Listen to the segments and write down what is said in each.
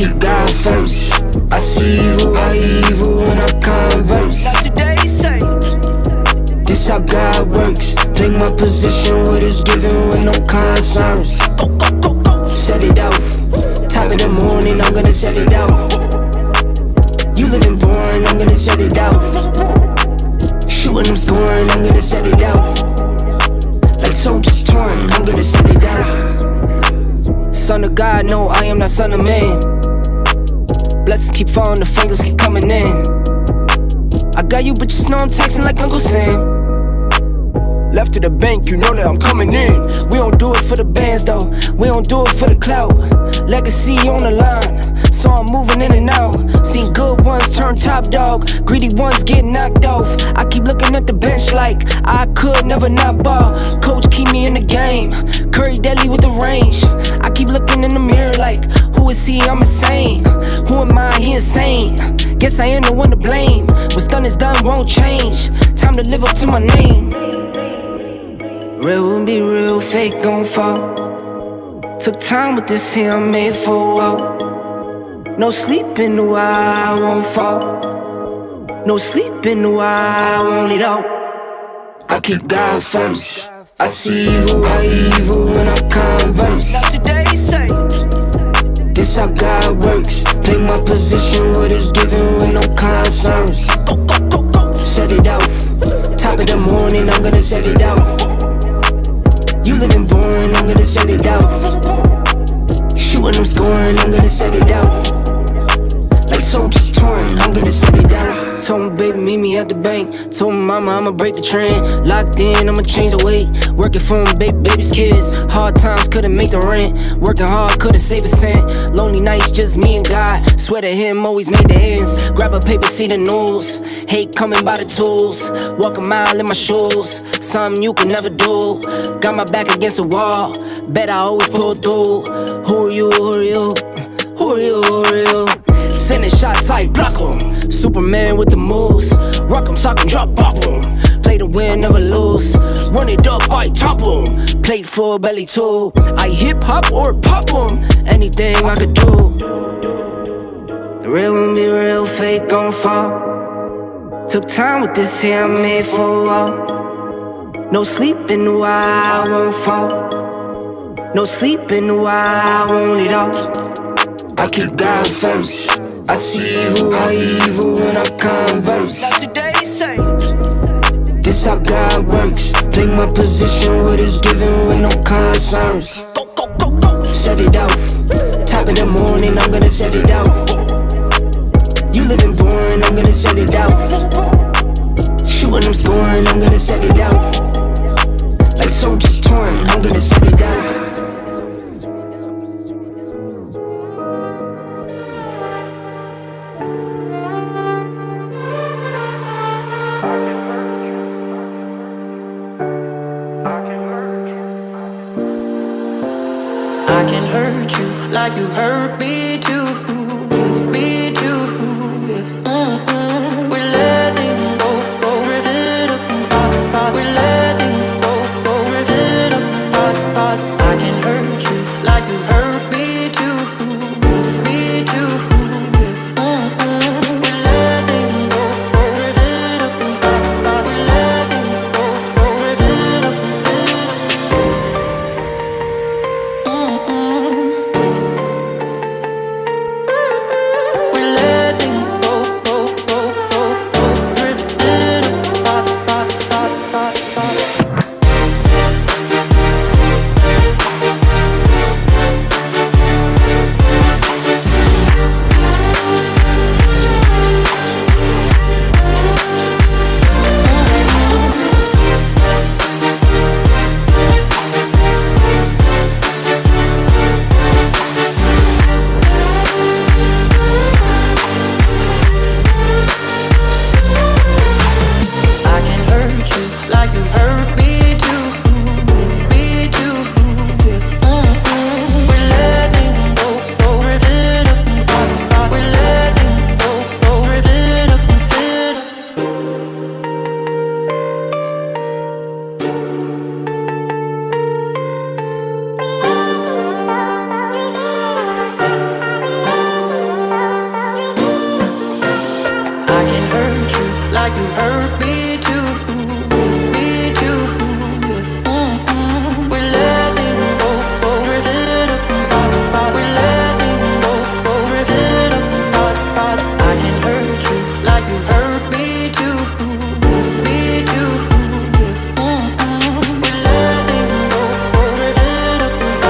keep God first. I see evil, when I converse. Not today, say. This how God works. Play my position, what is given with no concerns. Go, go, go, go. Set it off. Top of the morning, I'm gonna set it off. You living boring, I'm gonna set it off. Shooting, I'm scoring, I'm gonna set it off. Like soldiers torn, I'm gonna set it off. Son of God, no, I am not son of man. Blessings keep falling, the fingers keep coming in. I got you, but just know I'm texting like Uncle Sam. Left to the bank, you know that I'm coming in. We don't do it for the bands though, we don't do it for the clout. Legacy on the line, so I'm moving in and out. Seen good ones turn top dog, greedy ones get knocked off. I keep looking at the bench like I could never not ball. Coach keep me in the game, Curry deadly with the range. I keep looking in the mirror like, who is he? I'm insane. Who am I? He insane. Guess I am the one to blame. What's done is done, won't change. Time to live up to my name. Real will be real, fake gon' fall. Took time with this here, I'm made for a while. No sleep in the while, I won't fall. No sleep in the while, I want it all. I keep God first. I see evil, when I converse. Not today, say. This how God works. Play my position, what is given with no concerns. Go, go, go, go. Set it off. Top of the morning, I'm gonna set it off. You living boring, I'm gonna set it off. Shooting, I'm scoring, I'm gonna set it off. Like soldiers torn, I'm gonna set it off. Told my baby, meet me at the bank. Told my mama, I'ma break the trend. Locked in, I'ma change the weight. Working for my baby's kids. Hard times couldn't make the rent. Working hard, couldn't save a cent. Lonely nights, just me and God. Swear to him, always made the ends. Grab a paper, see the news. Hate coming by the tools. Walk a mile in my shoes. Something you can never do. Got my back against the wall. Bet I always pull through. Who are you? Who are you? Who are you? Who are you? Sending shots, I block 'em. Superman with the moves. Rock 'em, sock 'em, drop, pop 'em. Play to win, never lose. Run it up, I top 'em. Plate full, belly too. I hip hop or pop 'em. Anything I could do. The real won't be real, fake gon' fall. Took time with this here, I'm made for a while. No sleep in the while, I won't fall. No sleep in the while, I want it all. I keep God first. I see evil, when I converse. Not today, say. This how God works. Play my position, what is given with no concerns. Go, go, go, go. Set it off. Top of the morning, I'm gonna set it off. You living boring, I'm gonna set it off. Shooting, I'm scoring, I'm gonna set it off. Like soldiers torn, I'm gonna set it off. I can hurt you like you hurt me too, me too. We're letting go, rip it up, we're letting go, rip it up. I can hurt you like you hurt me too, me too. We're letting go, rip it up, we're letting go, rip it up. hurt me too, me too. We're letting go, we're letting go, we're I can hurt you like you hurt me too, me too. We're letting go, we're letting go,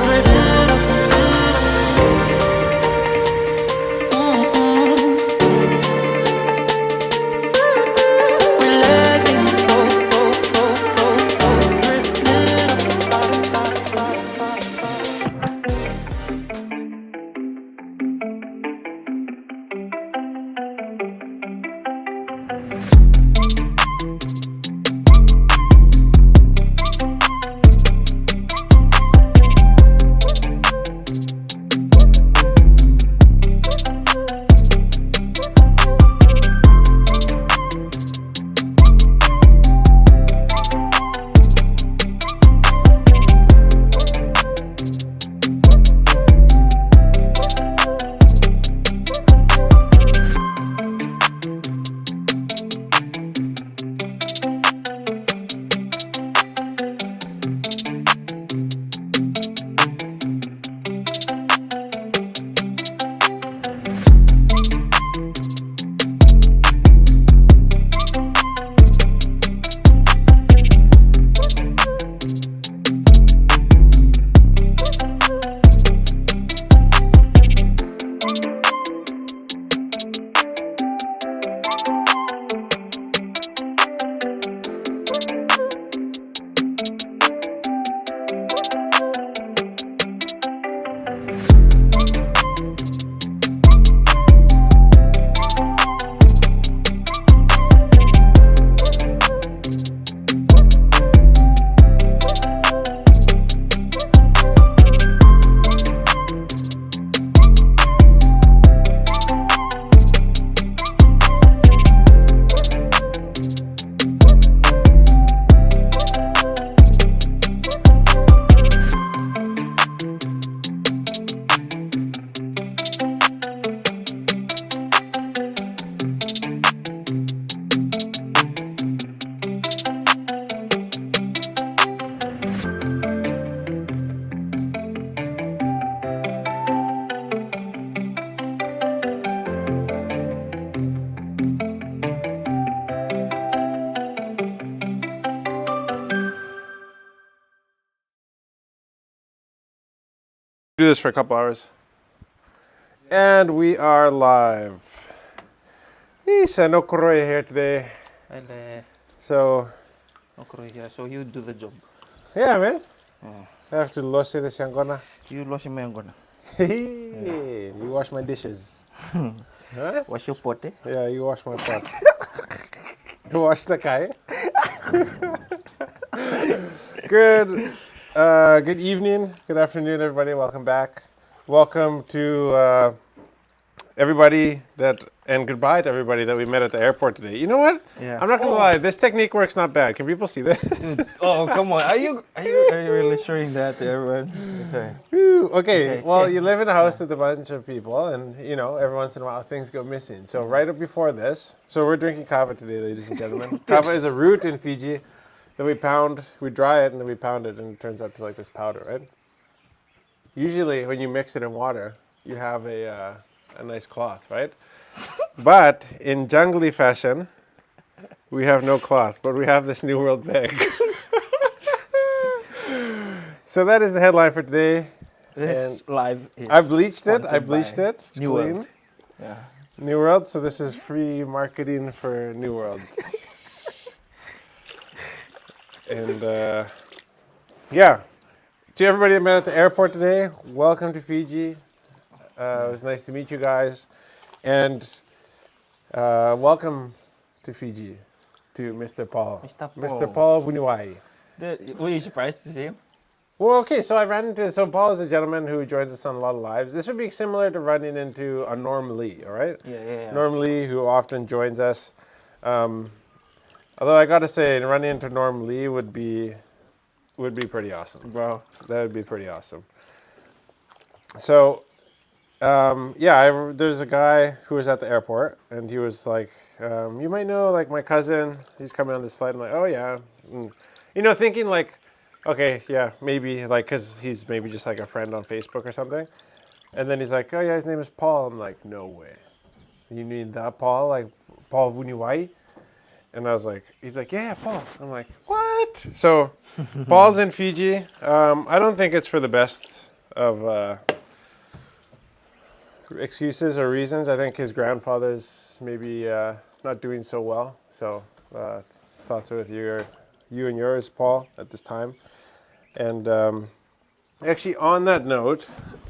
we're do this for a couple hours. And we are live. Isa no Kuroy here today. Hello. So, Okay, yeah, so you do the job. yeah, man. I have to loss this yangona. You lost your mango na. You wash my dishes. Huh? Wash your pot, eh? Yeah, you wash my pot. You wash the kai. Good. Good evening, good afternoon, everybody. Welcome back. Welcome to everybody and goodbye to everybody that we met at the airport today. You know what? Yeah. I'm not gonna lie. This technique works not bad. Can people see that? Dude, oh, come on. Are you really showing that to everyone? Okay. Whew, okay. Well, okay. you live in a house with a bunch of people, and you know every once in a while things go missing. So right up before this, so we're drinking kava today, ladies and gentlemen. Kava is a root in Fiji. Then we pound, we dry it, and then we pound it, and it turns out to like this powder, right? Usually, when you mix it in water, you have a nice cloth, right? But in jungly fashion, we have no cloth, but we have this New World bag. So that is the headline for today. This live is I bleached it. sponsored by It's New clean. World. Yeah. New World. So this is free marketing for New World. And yeah, to everybody that met at the airport today, welcome to Fiji. It was nice to meet you guys, and welcome to Fiji to Mr. Paul. Mr. Paul Vuniwai. Were you surprised to see him? Well, okay, so I ran into, so Paul is a gentleman who joins us on a lot of lives. This would be similar to running into a Norm Lee, all right? Yeah. Norm Lee, who often joins us. Although I gotta say, running into Norm Lee would be pretty awesome. Bro. That would be pretty awesome. So, there's a guy who was at the airport, and he was like, you might know, like, my cousin, he's coming on this flight. I'm like, oh, yeah. And, thinking, like, okay, yeah, maybe, like, because he's maybe just, like, a friend on Facebook or something. And then he's like, oh, yeah, his name is Paul. I'm like, no way. You mean that Paul? Like, Paul Vuniwai? And I was like, he's like, yeah, Paul. I'm like, what? So, Paul's in Fiji. I don't think it's for the best of excuses or reasons. I think his grandfather's maybe not doing so well. So, thoughts are with you and yours, Paul, at this time. And actually, on that note,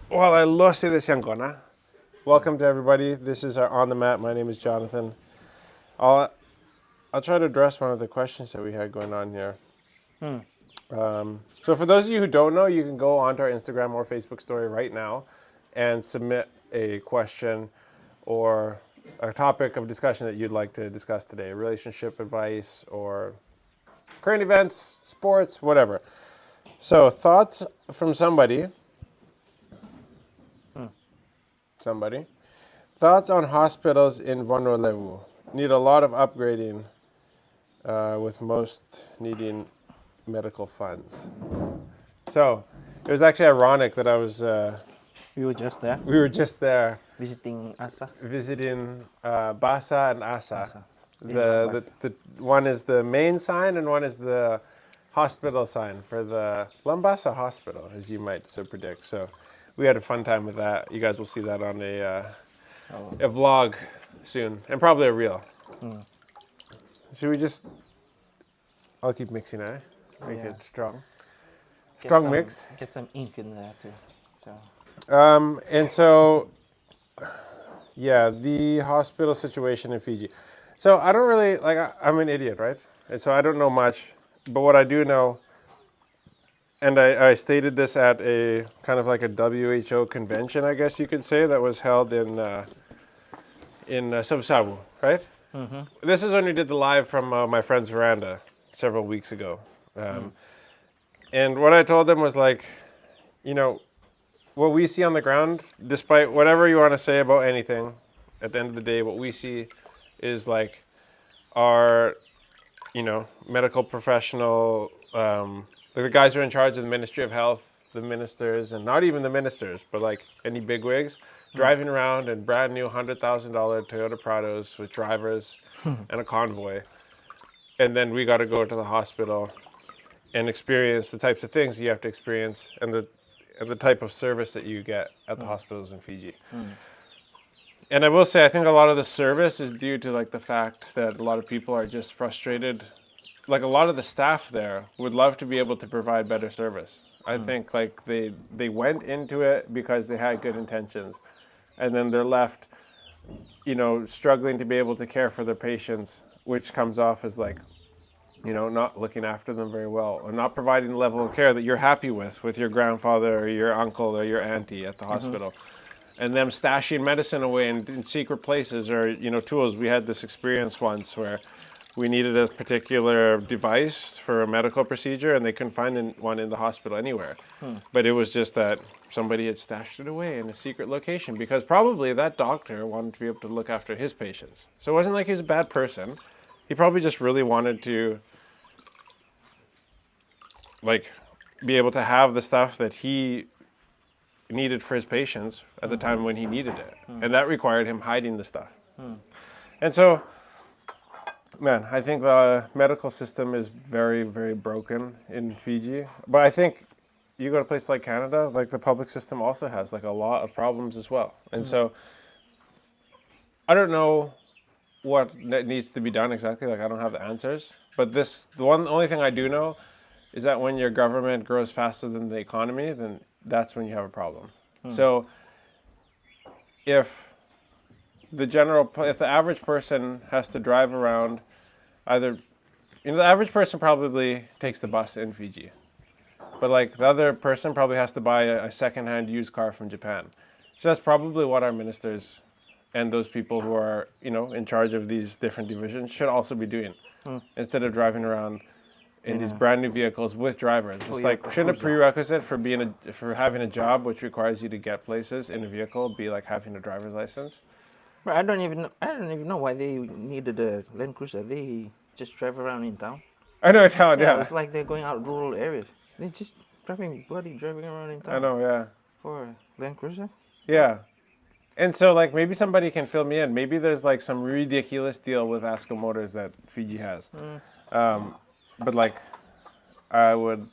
while I lost this Yangona, welcome to everybody. This is our On the Mat. My name is Jonathan. I'll try to address one of the questions that we had going on here. So for those of you who don't know, you can go onto our Instagram or Facebook story right now and submit a question or a topic of discussion that you'd like to discuss today. Relationship advice or current events, sports, whatever. So thoughts from somebody. Thoughts on hospitals in Vanuatu. Need a lot of upgrading with most needing medical funds. So it was actually ironic that We were just there we were just there visiting Asa. visiting Basa and Asa. Asa. The one is the main sign and one is the hospital sign for the Lambasa Hospital, as you might so predict. So we had a fun time with that. You guys will see that on a vlog soon, and probably a reel. Should we just? I'll keep mixing it. Make it strong. Strong mix. Get some ink in there too. So. And so, yeah, the hospital situation in Fiji. So I don't really, I'm an idiot, right? And so I don't know much. But what I do know, and I stated this at a kind of like a WHO convention, I guess you could say, that was held in Subsabu, right? Mm-hmm. This is when we did the live from my friend's veranda several weeks ago. And what I told them was like, what we see on the ground, despite whatever you want to say about anything, at the end of the day, what we see is like our, medical professional, the guys who are in charge of the Ministry of Health, the ministers, and not even the ministers, but like any bigwigs, driving around in brand new $100,000 Toyota Prados with drivers and a convoy. And then we got to go to the hospital and experience the types of things you have to experience and the type of service that you get at the hospitals in Fiji. And I will say, I think a lot of the service is due to like the fact that a lot of people are just frustrated. Like a lot of the staff there would love to be able to provide better service. I think like they went into it because they had good intentions, and then they're left, struggling to be able to care for their patients, which comes off as like, not looking after them very well, or not providing the level of care that you're happy with your grandfather or your uncle or your auntie at the hospital. And them stashing medicine away in secret places or, tools. We had this experience once where we needed a particular device for a medical procedure and they couldn't find one in the hospital anywhere. But it was just that somebody had stashed it away in a secret location because probably that doctor wanted to be able to look after his patients. So it wasn't like he was a bad person. He probably just really wanted to be able to have the stuff that he needed for his patients at the time when he needed it. And that required him hiding the stuff. And so, man, I think the medical system is very, very broken in Fiji. But I think you go to a place like Canada, like the public system also has like a lot of problems as well. And so I don't know what needs to be done exactly. Like I don't have the answers. But the only thing I do know is that when your government grows faster than the economy, then that's when you have a problem. So if the average person has to drive around, either, the average person probably takes the bus in Fiji, but like the other person probably has to buy a secondhand used car from Japan. So that's probably what our ministers and those people who are, in charge of these different divisions should also be doing, instead of driving around in these brand new vehicles with drivers. It's yeah, like shouldn't a prerequisite for having a job which requires you to get places in a vehicle be like having a driver's license? But I don't even know why they needed a Land Cruiser. They just drive around in town. I know town, yeah. It's like they're going out rural areas. They're just driving around in town. I know, yeah. For a Land Cruiser. Yeah. And so like maybe somebody can fill me in. Maybe there's like some ridiculous deal with Asco Motors that Fiji has. But like I would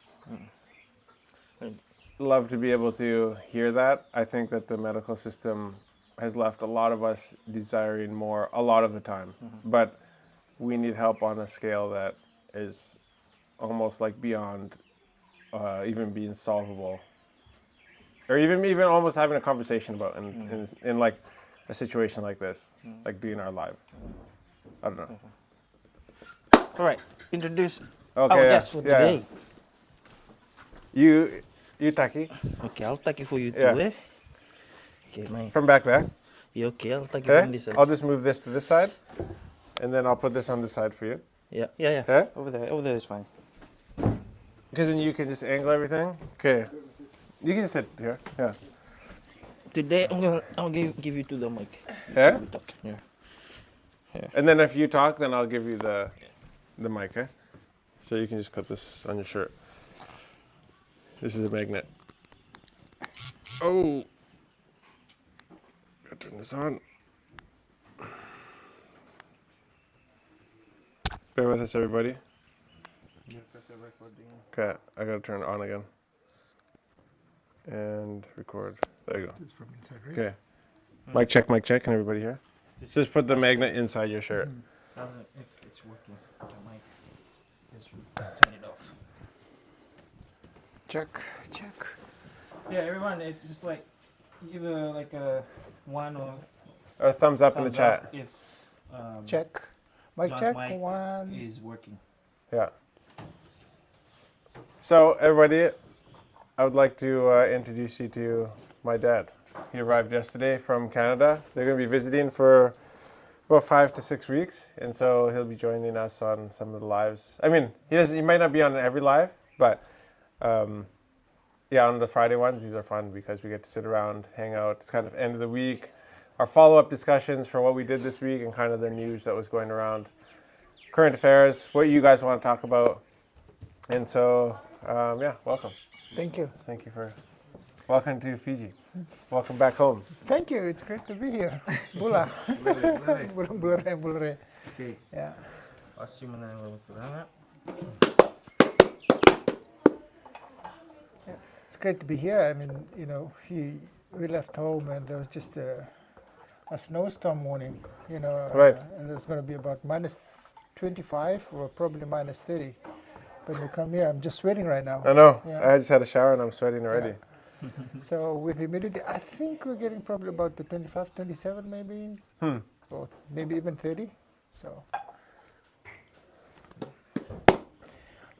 love to be able to hear that. I think that the medical system has left a lot of us desiring more a lot of the time. But we need help on a scale that is almost like beyond even being solvable. Or even almost having a conversation about in like a situation like this, like being our live. I don't know. All right, introduce Okay, our guest for today. You Taki, Okay, I'll take it for you too, Yeah. eh? Okay, mate. from back there. Yeah, okay, I'll take it from this side. I'll just move this to this side, and then I'll put this on this side for you. Yeah. Yeah? Over there is fine. Because then you can just angle everything. Okay. You can just sit here. Yeah. Today I'll give you to the mic. Yeah? You talk. Yeah. And then if you talk, then I'll give you the mic, eh? So you can just clip this on your shirt. This is a magnet. Oh. Gotta turn this on. Bear with us, everybody. Okay, I gotta turn it on again. And record. There you go. It's from inside, right? Okay. Mic check, can everybody hear? Just put the magnet inside your shirt. If it's working, the mic. Just turn it off. Check. Yeah, everyone, it's just like give a one or Or thumbs up in the thumbs chat. up if Check. Mic John's check. mic One. is working. Yeah. So, everybody, I would like to introduce you to my dad. He arrived yesterday from Canada. They're going to be visiting for about 5 to 6 weeks, and so he'll be joining us on some of the lives. I mean, he might not be on every live, but yeah, on the Friday ones, these are fun because we get to sit around, hang out. It's kind of end of the week. Our follow-up discussions for what we did this week and kind of the news that was going around. Current affairs, what you guys want to talk about. And so, yeah, welcome. Thank you. Thank you for welcome to Fiji. Welcome back home. Thank you. It's great to be here. Bula. Bulare. Okay. Yeah. It's great to be here. I mean, we left home and there was just a snowstorm warning, Right. And there's going to be about minus 25 or probably minus 30. When we come here, I'm just sweating right now. I know. Yeah. I just had a shower and I'm sweating already. So with humidity, I think we're getting probably about the 25, 27 maybe, or maybe even 30. So,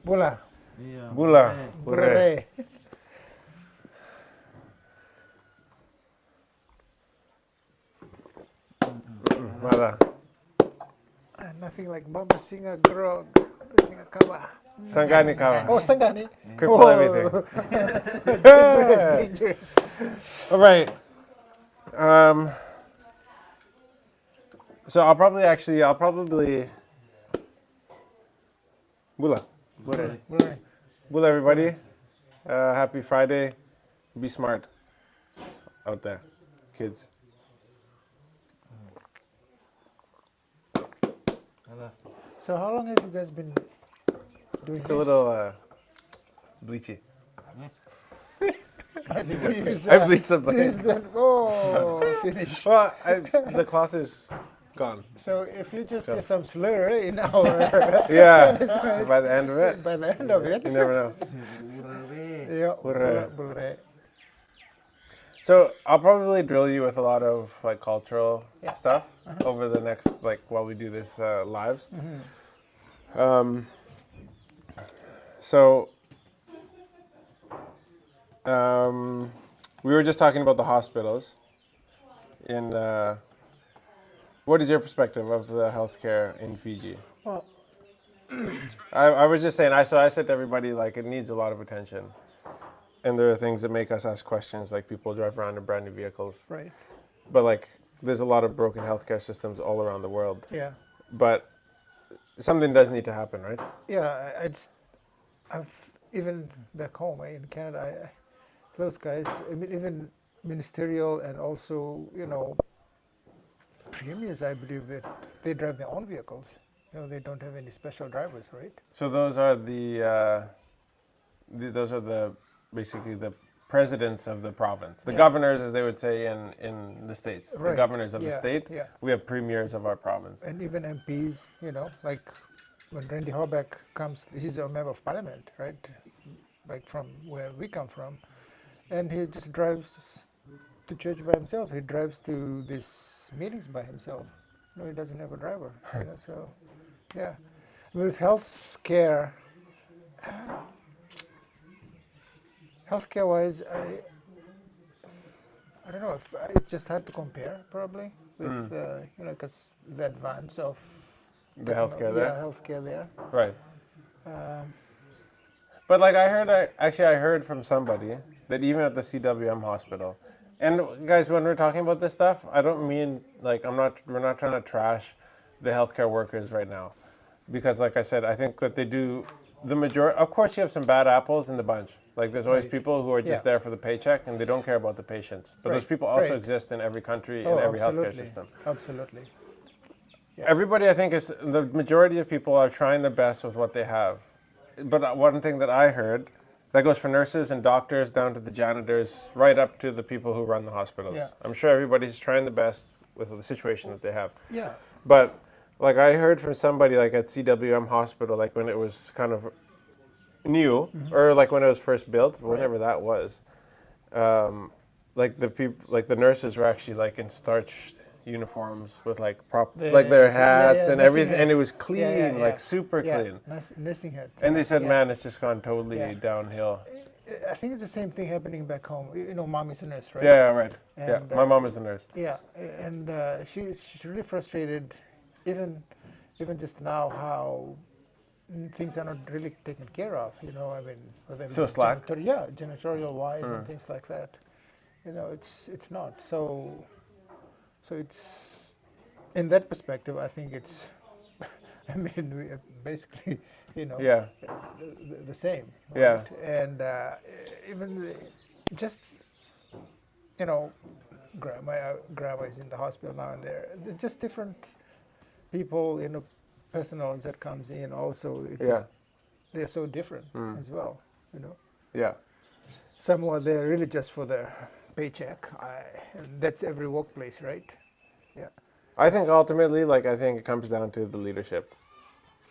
Bula. Yeah. Bula. Bulare. Mala. Nothing like Mama Singa grog, Singa kaba. Sangani kawa. Oh, Sangani. Cripple everything. Dangerous. All right. So I'll probably Bula. Bulare. Bula, everybody. Happy Friday. Be smart out there, kids. So how long have you guys been doing It's this? a little bleachy. I I bleached the blade. Finish. Well, the cloth is gone. So if you just hear some slur now, Yeah. By the end of it, by the end of it, you never know. yeah, Bulare. bulare. So I'll probably drill you with a lot of like cultural Yeah. stuff over the next while we do this lives. So we were just talking about the hospitals. What is your perspective of the healthcare in Fiji? Well, I was just saying. I said to everybody, like, it needs a lot of attention, and there are things that make us ask questions, like people drive around in brand new vehicles, Right. but like there's a lot of broken healthcare systems all around the world. Yeah. But something does need to happen, right? Yeah. I've even back home in Canada, those guys, I mean, even ministerial and also, premiers, I believe that they drive their own vehicles. They don't have any special drivers, right? So those are the basically the presidents of the province, the Yeah. governors, as they would say in the states, the Right. governors of the Yeah, state. yeah. We have premiers of our province. And even MPs, like when Randy Horbeck comes, he's a member of parliament, right? Like from where we come from. And he just drives to church by himself. He drives to these meetings by himself. He doesn't have a driver. So, yeah. With healthcare wise, I don't know. It's just hard to compare probably with, because the advance of The healthcare there? Yeah, healthcare there. Right. But like I heard from somebody that even at the CWM hospital, and guys, when we're talking about this stuff, I don't mean like we're not trying to trash the healthcare workers right now, because like I said, I think that they do the majority. Of course, you have some bad apples in the bunch. Like there's always Right. people who are just Yeah. there for the paycheck and they don't care about the patients. But those Right. people also Right. exist in every country, in Oh, every healthcare absolutely. system. Absolutely. Yeah. Everybody, I think, the majority of people are trying their best with what they have. But one thing that I heard, that goes for nurses and doctors down to the janitors, right up to the people who run the hospitals. Yeah. I'm sure everybody's trying the best with the situation that they have. Yeah. But like I heard from somebody like at CWM hospital, like when it was kind of new, or like when it was first built, whenever that was, like the people, like the nurses were actually like in starched uniforms with like like their hats and nursing everything, and it was hats. clean, Yeah, yeah, like yeah. super Yeah, clean. nursing hat. And they said, Yeah. man, it's just gone totally Yeah. downhill. I think it's the same thing happening back home. Mom is a nurse, right? Yeah, right. And, yeah, my mom is a nurse. Yeah, and she's really frustrated, even just now, how things are not really taken care of. I mean, whether So it's slack? janitorial wise and things like that. It's not. So it's in that perspective. I think it's. I mean, we are basically, Yeah, the same. Yeah. Right? And even just, grandma is in the hospital now, and they're just different people, personals that comes in. Also, they're so different as well. yeah. Some are there really just for their paycheck. And that's every workplace, right? Yeah. I think ultimately, like, I think it comes down to the leadership.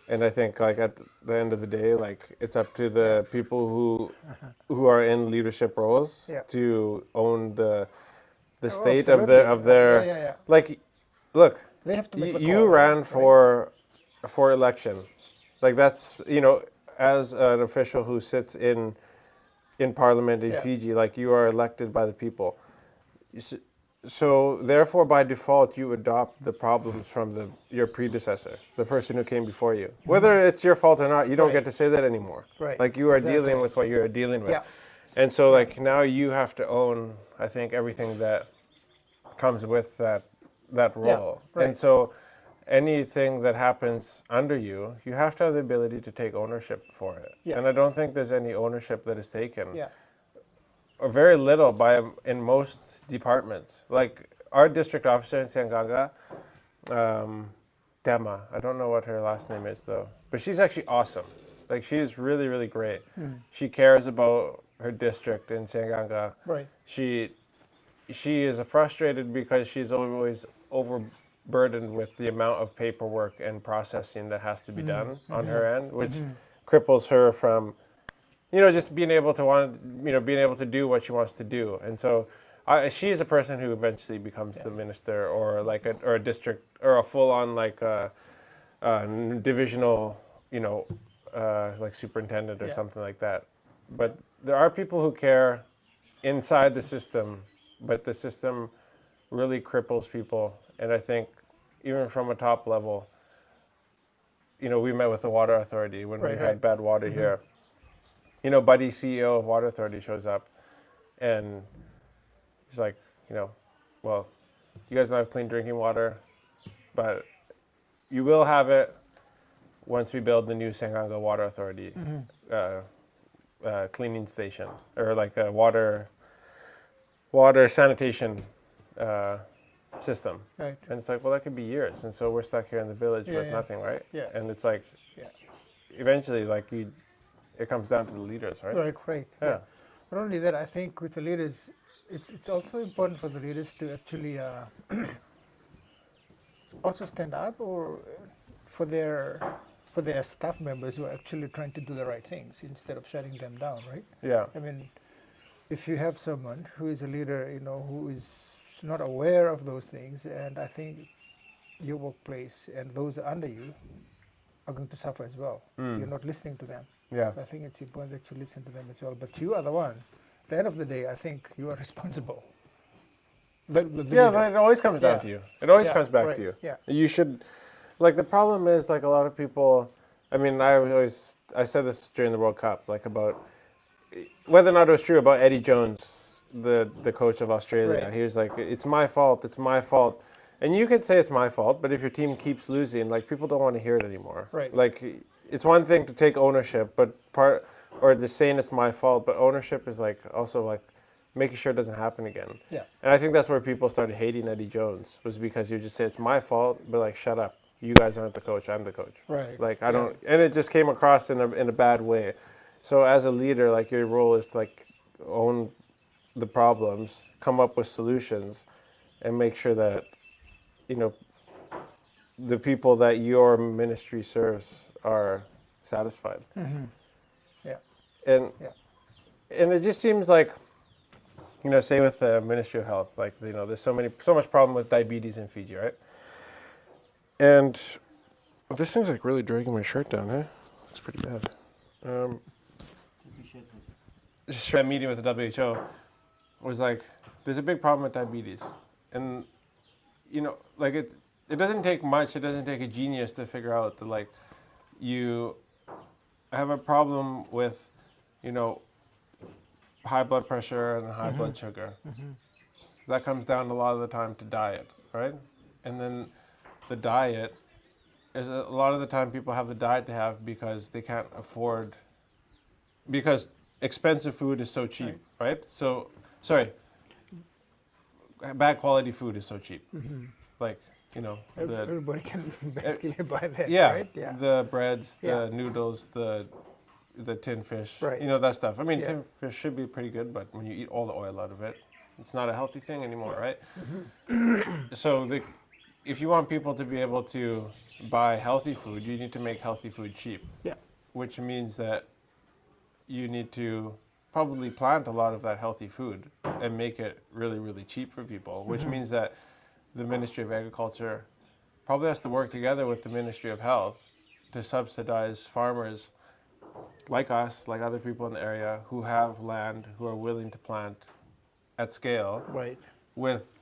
And I think, like, at the end of the day, like, it's up to the people who are in leadership roles Yeah. to own the Oh, state absolutely. of their Yeah. like, look, They have to make the you call, ran right? for election, like that's as an official who sits in parliament in Yeah. Fiji, like you are elected by the people. So therefore, by default, you adopt the problems from your predecessor, the person who came before you. Whether it's your fault or not, you don't Mm-hmm. Right. get to say that anymore. Right. Like you are Exactly. dealing with what you're dealing with. Yeah. And so like now you have to own, I think, everything that comes with that role. right. And so anything that happens under you, you have to have the ability to take ownership for it. Yeah. And I don't think there's any ownership that is taken Yeah. or very little in most departments. Like our district officer in Sianganga, Dema, I don't know what her last name is though, but she's actually awesome. Like she's really, really great. She cares about her district in Sianganga. Right. She is frustrated because she's always overburdened with the amount of paperwork and processing that has to be done on her end, which cripples her from just being able to do what she wants to do. And so she is a person who eventually becomes the minister or like a district or a full-on like divisional, like superintendent or something like that. But there are people who care inside the system, but the system really cripples people. And I think even from a top level, we met with the water authority when we Right, had right. bad water here. Buddy, CEO of water authority, shows up, and he's like, well, you guys don't have clean drinking water, but you will have it once we build the new Sanganga Water Authority cleaning station, or like a water sanitation system. Right. And it's like, well, that could be years, and so we're stuck here in the village Yeah, with yeah. nothing, right? Yeah. And it's like, Yeah. eventually, like it comes down to the leaders, right? Right. Yeah. Not only that, I think with the leaders, it's also important for the leaders to actually also stand up or for their staff members who are actually trying to do the right things instead of shutting them down, right? Yeah. I mean, if you have someone who is a leader, who is not aware of those things, and I think your workplace and those under you are going to suffer as well. You're not listening to them. Yeah. I think it's important that you listen to them as well. But you are the one. At the end of the day, I think you are responsible. The Yeah, leader. it always comes down Yeah. to you. It always Yeah, comes back right, to you. yeah. You should, like, the problem is, like, a lot of people, I mean, I said this during the World Cup, like, about, whether or not it was true about Eddie Jones, the coach of Australia. Right. He was like, it's my fault. And you could say it's my fault, but if your team keeps losing, like, people don't want to hear it anymore. Right. Like, it's one thing to take ownership, but or just saying it's my fault, but ownership is, like, also, like, making sure it doesn't happen again. Yeah. And I think that's where people started hating Eddie Jones, was because you just say it's my fault, but, like, shut up. You guys aren't the coach. I'm the coach. Right. Like, I don't, and it just came across in a bad way. So as a leader, like, your role is to, like, own the problems, come up with solutions, and make sure that, the people that your ministry serves are satisfied. Yeah. And Yeah. and it just seems like, say with the Ministry of Health, like, there's so much problem with diabetes in Fiji, right? And this thing's like really dragging my shirt down, eh? It's pretty bad. Just a meeting with the WHO was like, there's a big problem with diabetes, and like it doesn't take much. It doesn't take a genius to figure out that, like, you have a problem with, high blood pressure and high blood sugar. That comes down a lot of the time to diet, right? And then the diet is a lot of the time people have the diet they have because they can't afford, because expensive food is so cheap, right? So, sorry, bad quality food is so cheap. Like, Everybody can basically buy that, yeah, right? Yeah. the breads, the Yeah. noodles, the tin fish, Right. That stuff. I mean, Yeah. tin fish should be pretty good, but when you eat all the oil out of it, it's not a healthy thing anymore, right? So if you want people to be able to buy healthy food, you need to make healthy food cheap. Yeah. Which means that you need to probably plant a lot of that healthy food and make it really, really cheap for people, which means that the Ministry of Agriculture probably has to work together with the Ministry of Health to subsidize farmers like us, like other people in the area who have land, who are willing to plant at scale Right. with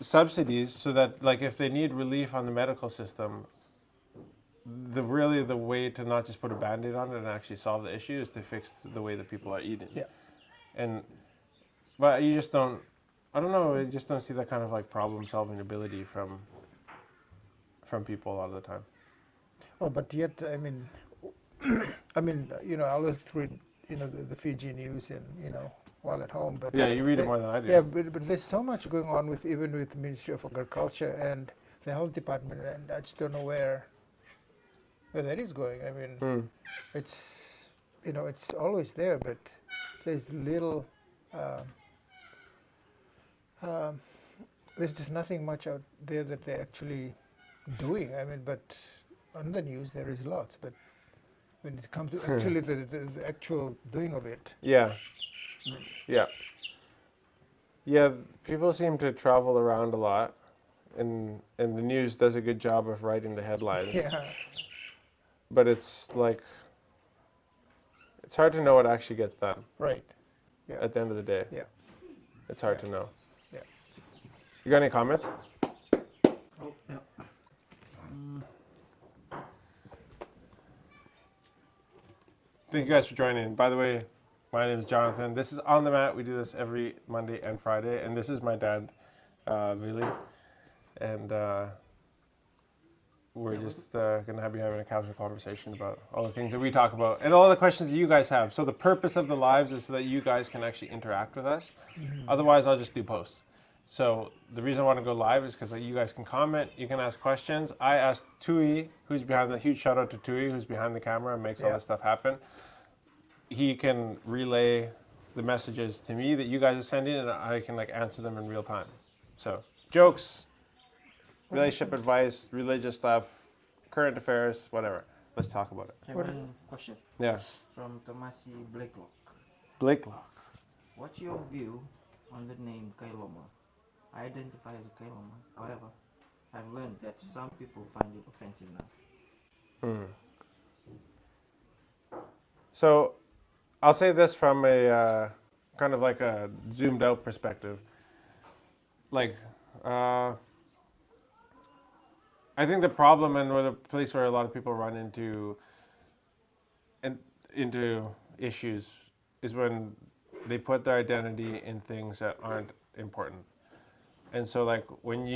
subsidies, so that, like, if they need relief on the medical system, the way to not just put a Band-Aid on it and actually solve the issue is to fix the way that people are eating. Yeah. But you just don't, I don't know, I just don't see that kind of, like, problem-solving ability from people a lot of the time. Oh, but yet, I mean, I always read, the Fiji news and, while at home. But Yeah, you read it more than I do. Yeah, but there's so much going on even with the Ministry of Agriculture and the Health Department, and I just don't know where that is going. I mean, it's it's always there, but there's little. There's just nothing much out there that they're actually doing. I mean, but on the news there is lots, but when it comes to actually the actual doing of it, Yeah. Yeah, people seem to travel around a lot, and the news does a good job of writing the headlines. yeah, But it's like, it's hard to know what actually gets done right, yeah, at the end of the day. yeah, It's hard to know. yeah. You got any comments? Thank you guys for joining. By the way, my name is Jonathan. This is On the Mat. We do this every Monday and Friday. And this is my dad, Vili. And we're just going to be having a casual conversation about all the things that we talk about and all the questions that you guys have. So the purpose of the lives is so that you guys can actually interact with us. Otherwise, I'll just do posts. So the reason I want to go live is because you guys can comment, you can ask questions. I asked Tui, who's behind the huge shout out to Tui, who's behind the camera and makes all this stuff happen. He can relay the messages to me that you guys are sending, and I can like answer them in real time. So jokes, relationship advice, religious stuff, current affairs, whatever. Let's talk about it. One question Yeah. from Tomasi Blakelock. Blakelock. What's your view on the name Kailoma? I identify as a Kailoma. However, I've learned that some people find it offensive now. So I'll say this from a kind of like a zoomed out perspective. Like, I think the problem and the place where a lot of people run into issues is when they put their identity in things that aren't important. And so like when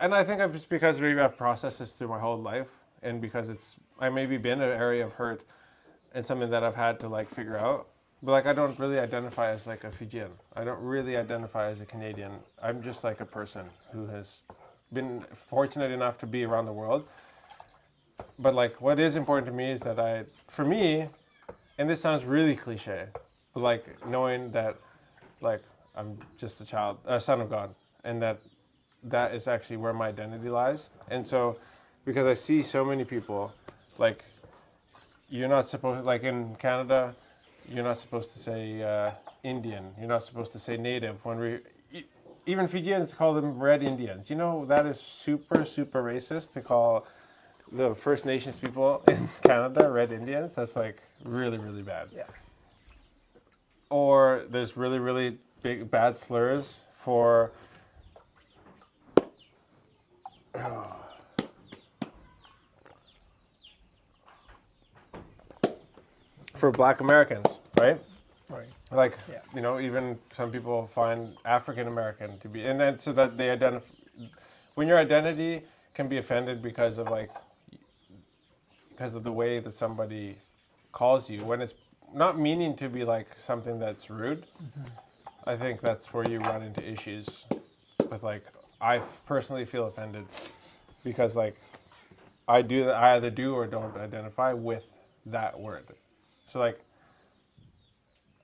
and I think it's because maybe I've processed this through my whole life, and because I maybe been an area of hurt and something that I've had to like figure out. But like I don't really identify as like a Fijian. I don't really identify as a Canadian. I'm just like a person who has been fortunate enough to be around the world. But like what is important to me is that for me, and this sounds really cliche, but like knowing that like I'm just a son of God, and that is actually where my identity lies. And so because I see so many people, like you're not supposed, like in Canada, you're not supposed to say Indian, you're not supposed to say native. Even Fijians call them red Indians. You know, that is super, super racist to call the First Nations people in Canada red Indians. That's like really, really bad. Yeah. Or there's really, really bad slurs for Black Americans, right? Right. Like, Yeah. you know, even some people find African American to be, and then so that they identify, when your identity can be offended because of the way that somebody calls you, when it's not meaning to be like something that's rude, I think that's where you run into issues with like, I personally feel offended because like I either do or don't identify with that word. So like,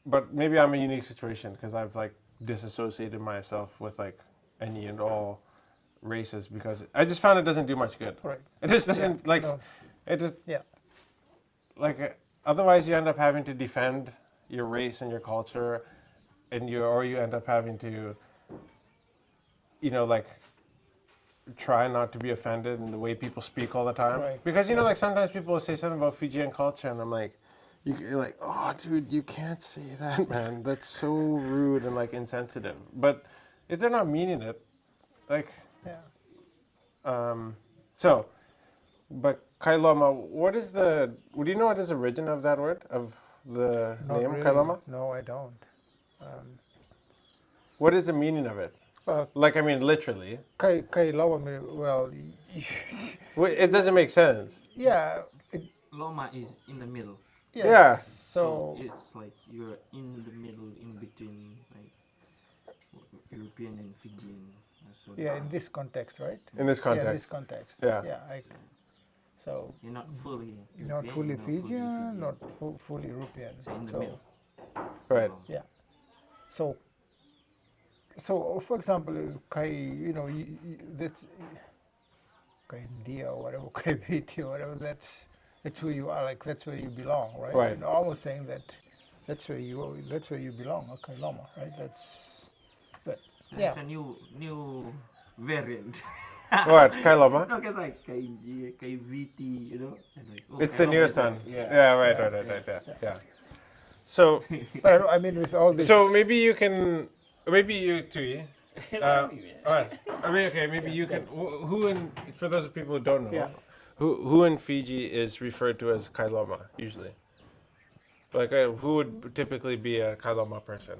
but maybe I'm a unique situation because I've like disassociated myself with like any and all races because I just found it doesn't do much good. Right. It just doesn't it just like otherwise you end up having to defend your race and your culture, and you end up having to, you know, like try not to be offended in the way people speak all the time. Right. Because you know, like sometimes people will say something about Fijian culture, and I'm like, you're like, oh, dude, you can't say that, man. That's so rude and like insensitive. But if they're not meaning it, like, but Kailoma, do you know what is the origin of that word, of the Not name really. Kailoma? No, I don't. What is the meaning of it? Like, I mean, literally. Kailoma, well, It doesn't make sense. yeah. Loma is in the middle. Yes. Yeah. So it's like you're in the middle, in between like European and Fijian. So yeah, in this context, right? In this context. Yeah, in this context. Yeah. Yeah. So you're not fully not European, fully you're Fijian, not fully European. So in the So middle. Right. yeah. So for example, that's Kai India or whatever, Kai Viti or whatever. That's who you are. Like that's where you belong, right? Right. And almost saying that's where you belong. Okay, Loma, right? It's a new variant. What? Kailoma? No, because like Kai Viti, you know. And like, It's the Kailoma newest is one. like- Yeah, right. Yeah. So, But I don't- I mean, with all this. so maybe you Tui. Alright. I mean, okay, maybe you can. For those people who don't know, Yeah. who in Fiji is referred to as Kailoma usually? Like who would typically be a Kailoma person?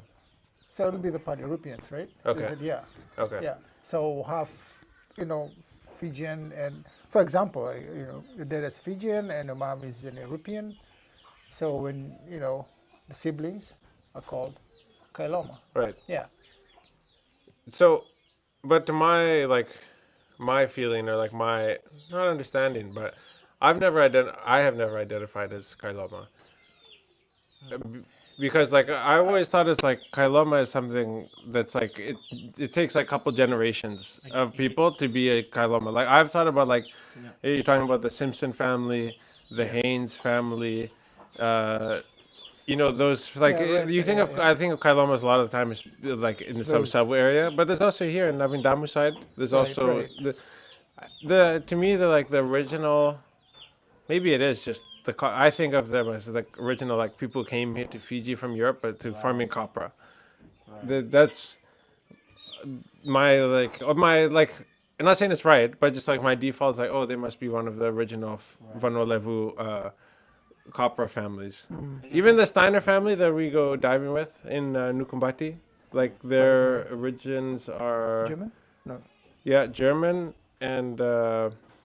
So it'll be the part Europeans, right? Okay. Is it? Yeah. Okay. Yeah. So half, Fijian and, for example, your dad is Fijian and your mom is an European. So when, the siblings are called Kailoma. Right. Yeah. So, but to my feeling or like my not understanding, but I have never identified as Kailoma. Because like I always thought it's like Kailoma is something that's like it takes like a couple generations of people to be a Kailoma. Like I've thought about like you're talking about the Simpson family, the Haynes family, those like Yeah, right, you think of I think of Kailomas a lot of the time is like in the sub area, but there's also here in Navindamu side. There's Right, also right. the to me the like the original. Maybe it is just I think of them as the original like people who came here to Fiji from Europe, but to farming copra. That's my like or my like. I'm not saying it's right, but just like my default is like, oh, they must be one of the original Vanuatu copra families. Even the Steiner family that we go diving with in Nukumbati, like their origins are German? No. yeah German and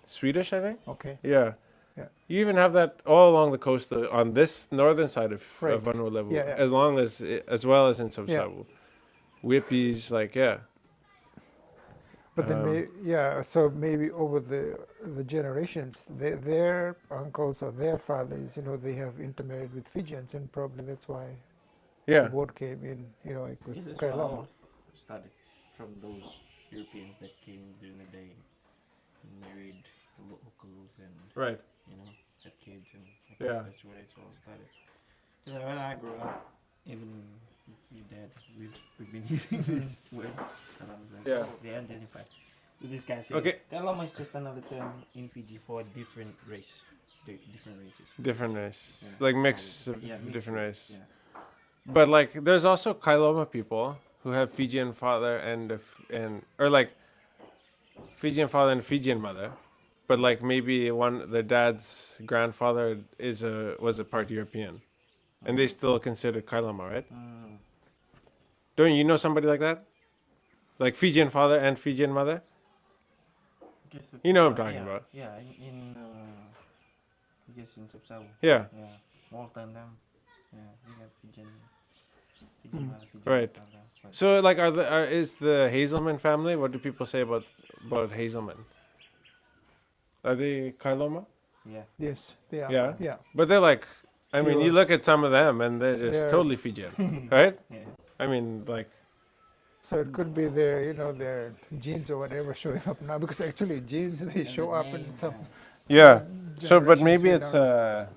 Swedish, I think. Okay. Yeah. Yeah. You even have that all along the coast on this northern side of Right. Vanuatu, Yeah, yeah. as well as in Subsavu. Yeah. Whippies, like yeah. But then, so maybe over the generations, their uncles or their fathers, they have intermarried with Fijians, and probably that's why Yeah. the word came in, like with This is Kailoma. started from those Europeans that came during the day, and married locals and Right. had kids, and I Yeah. guess that's where it all started. So when I grew up, even your dad, we've been hearing this word, and I was like, Yeah. oh, they identify with this guy. Okay. Kailoma is just another term in Fiji for a different race, different races. Different race. Yeah. Like mix of Yeah, mix different of- race. Yeah. But like there's also Kailoma people who have Fijian father and or like Fijian father and Fijian mother. But like maybe the dad's grandfather was a part European. And they still consider Kailoma, right? Don't you know somebody like that? Like Fijian father and Fijian mother? You know what I'm talking about. Yeah, in I guess in Subsavu. Yeah. Yeah, Walter and them. Yeah, we have Fijian mother, Fijian Right. father, but So like is the Hazelman family, what do people say about Hazelman? Are they Kailoma? yeah. Yes, they are. Yeah. Yeah. But they're like I mean, Pure. you look at some of them and they're just They're- totally Fijian, right? Yeah. I mean, like So it could be their genes or whatever showing up now, because actually genes, they show up in some. yeah. So, but generations maybe way it's down.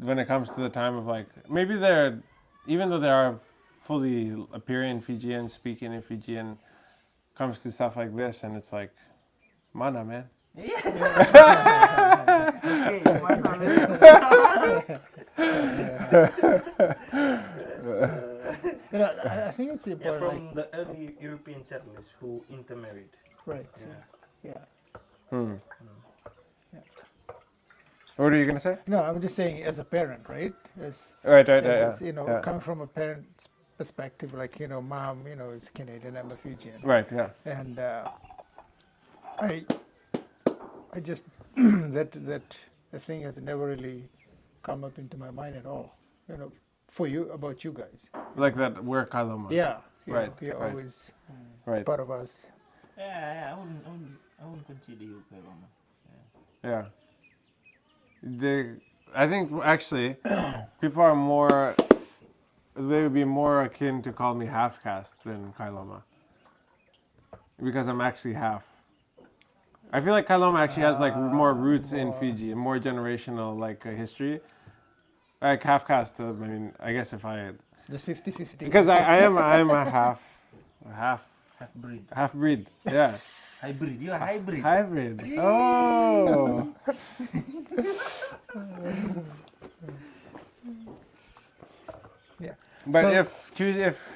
when it comes to the time of like maybe they're even though they are fully appearing Fijian, speaking in Fijian, comes to stuff like this and it's like, mana man. Okay, why not? I think it's Yeah, important. from the early European settlers who intermarried. Right. Yeah. Yeah. What are you gonna say? No, I'm just saying as a parent, right? Right, As, yeah. coming from a parent's perspective, like, mom, is Canadian, I'm a Fijian. Right, yeah. And I just, that thing has never really come up into my mind at all, about you guys. Like that we're Kailoma. Yeah. Right, You're right. always Right. part of us. Yeah, I wouldn't consider you Kailoma. Yeah. I think actually people are more they would be more akin to call me half caste than Kailoma. Because I'm actually half. I feel like Kailoma actually has like more roots in Fiji, more generational like history. Like half caste, I mean, I guess if I Just 50-50. because I am a half Half-breed. half breed. Yeah. Hybrid. You're a hybrid. Hybrid. Oh. Yeah. But So- if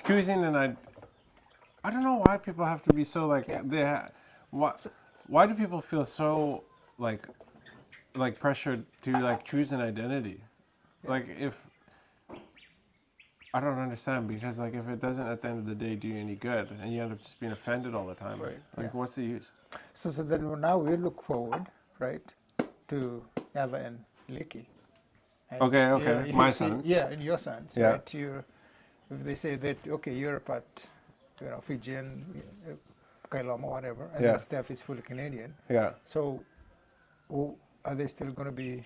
choosing and I don't know why people have to be so like why do people feel so like pressured to like choose an identity. Like if I don't understand, because like if it doesn't at the end of the day do you any good, and you end up just being offended all the time, Right. like Yeah. what's the use? So then now we look forward, right, to Ava and Licky. And Okay, you okay. know, if My you see- sons. Yeah, and your sons, Yeah. right? If they say that, okay, you're a part, Fijian, Kailoma, whatever, and Yeah. then Steph is fully Canadian. Yeah. So, are they still going to be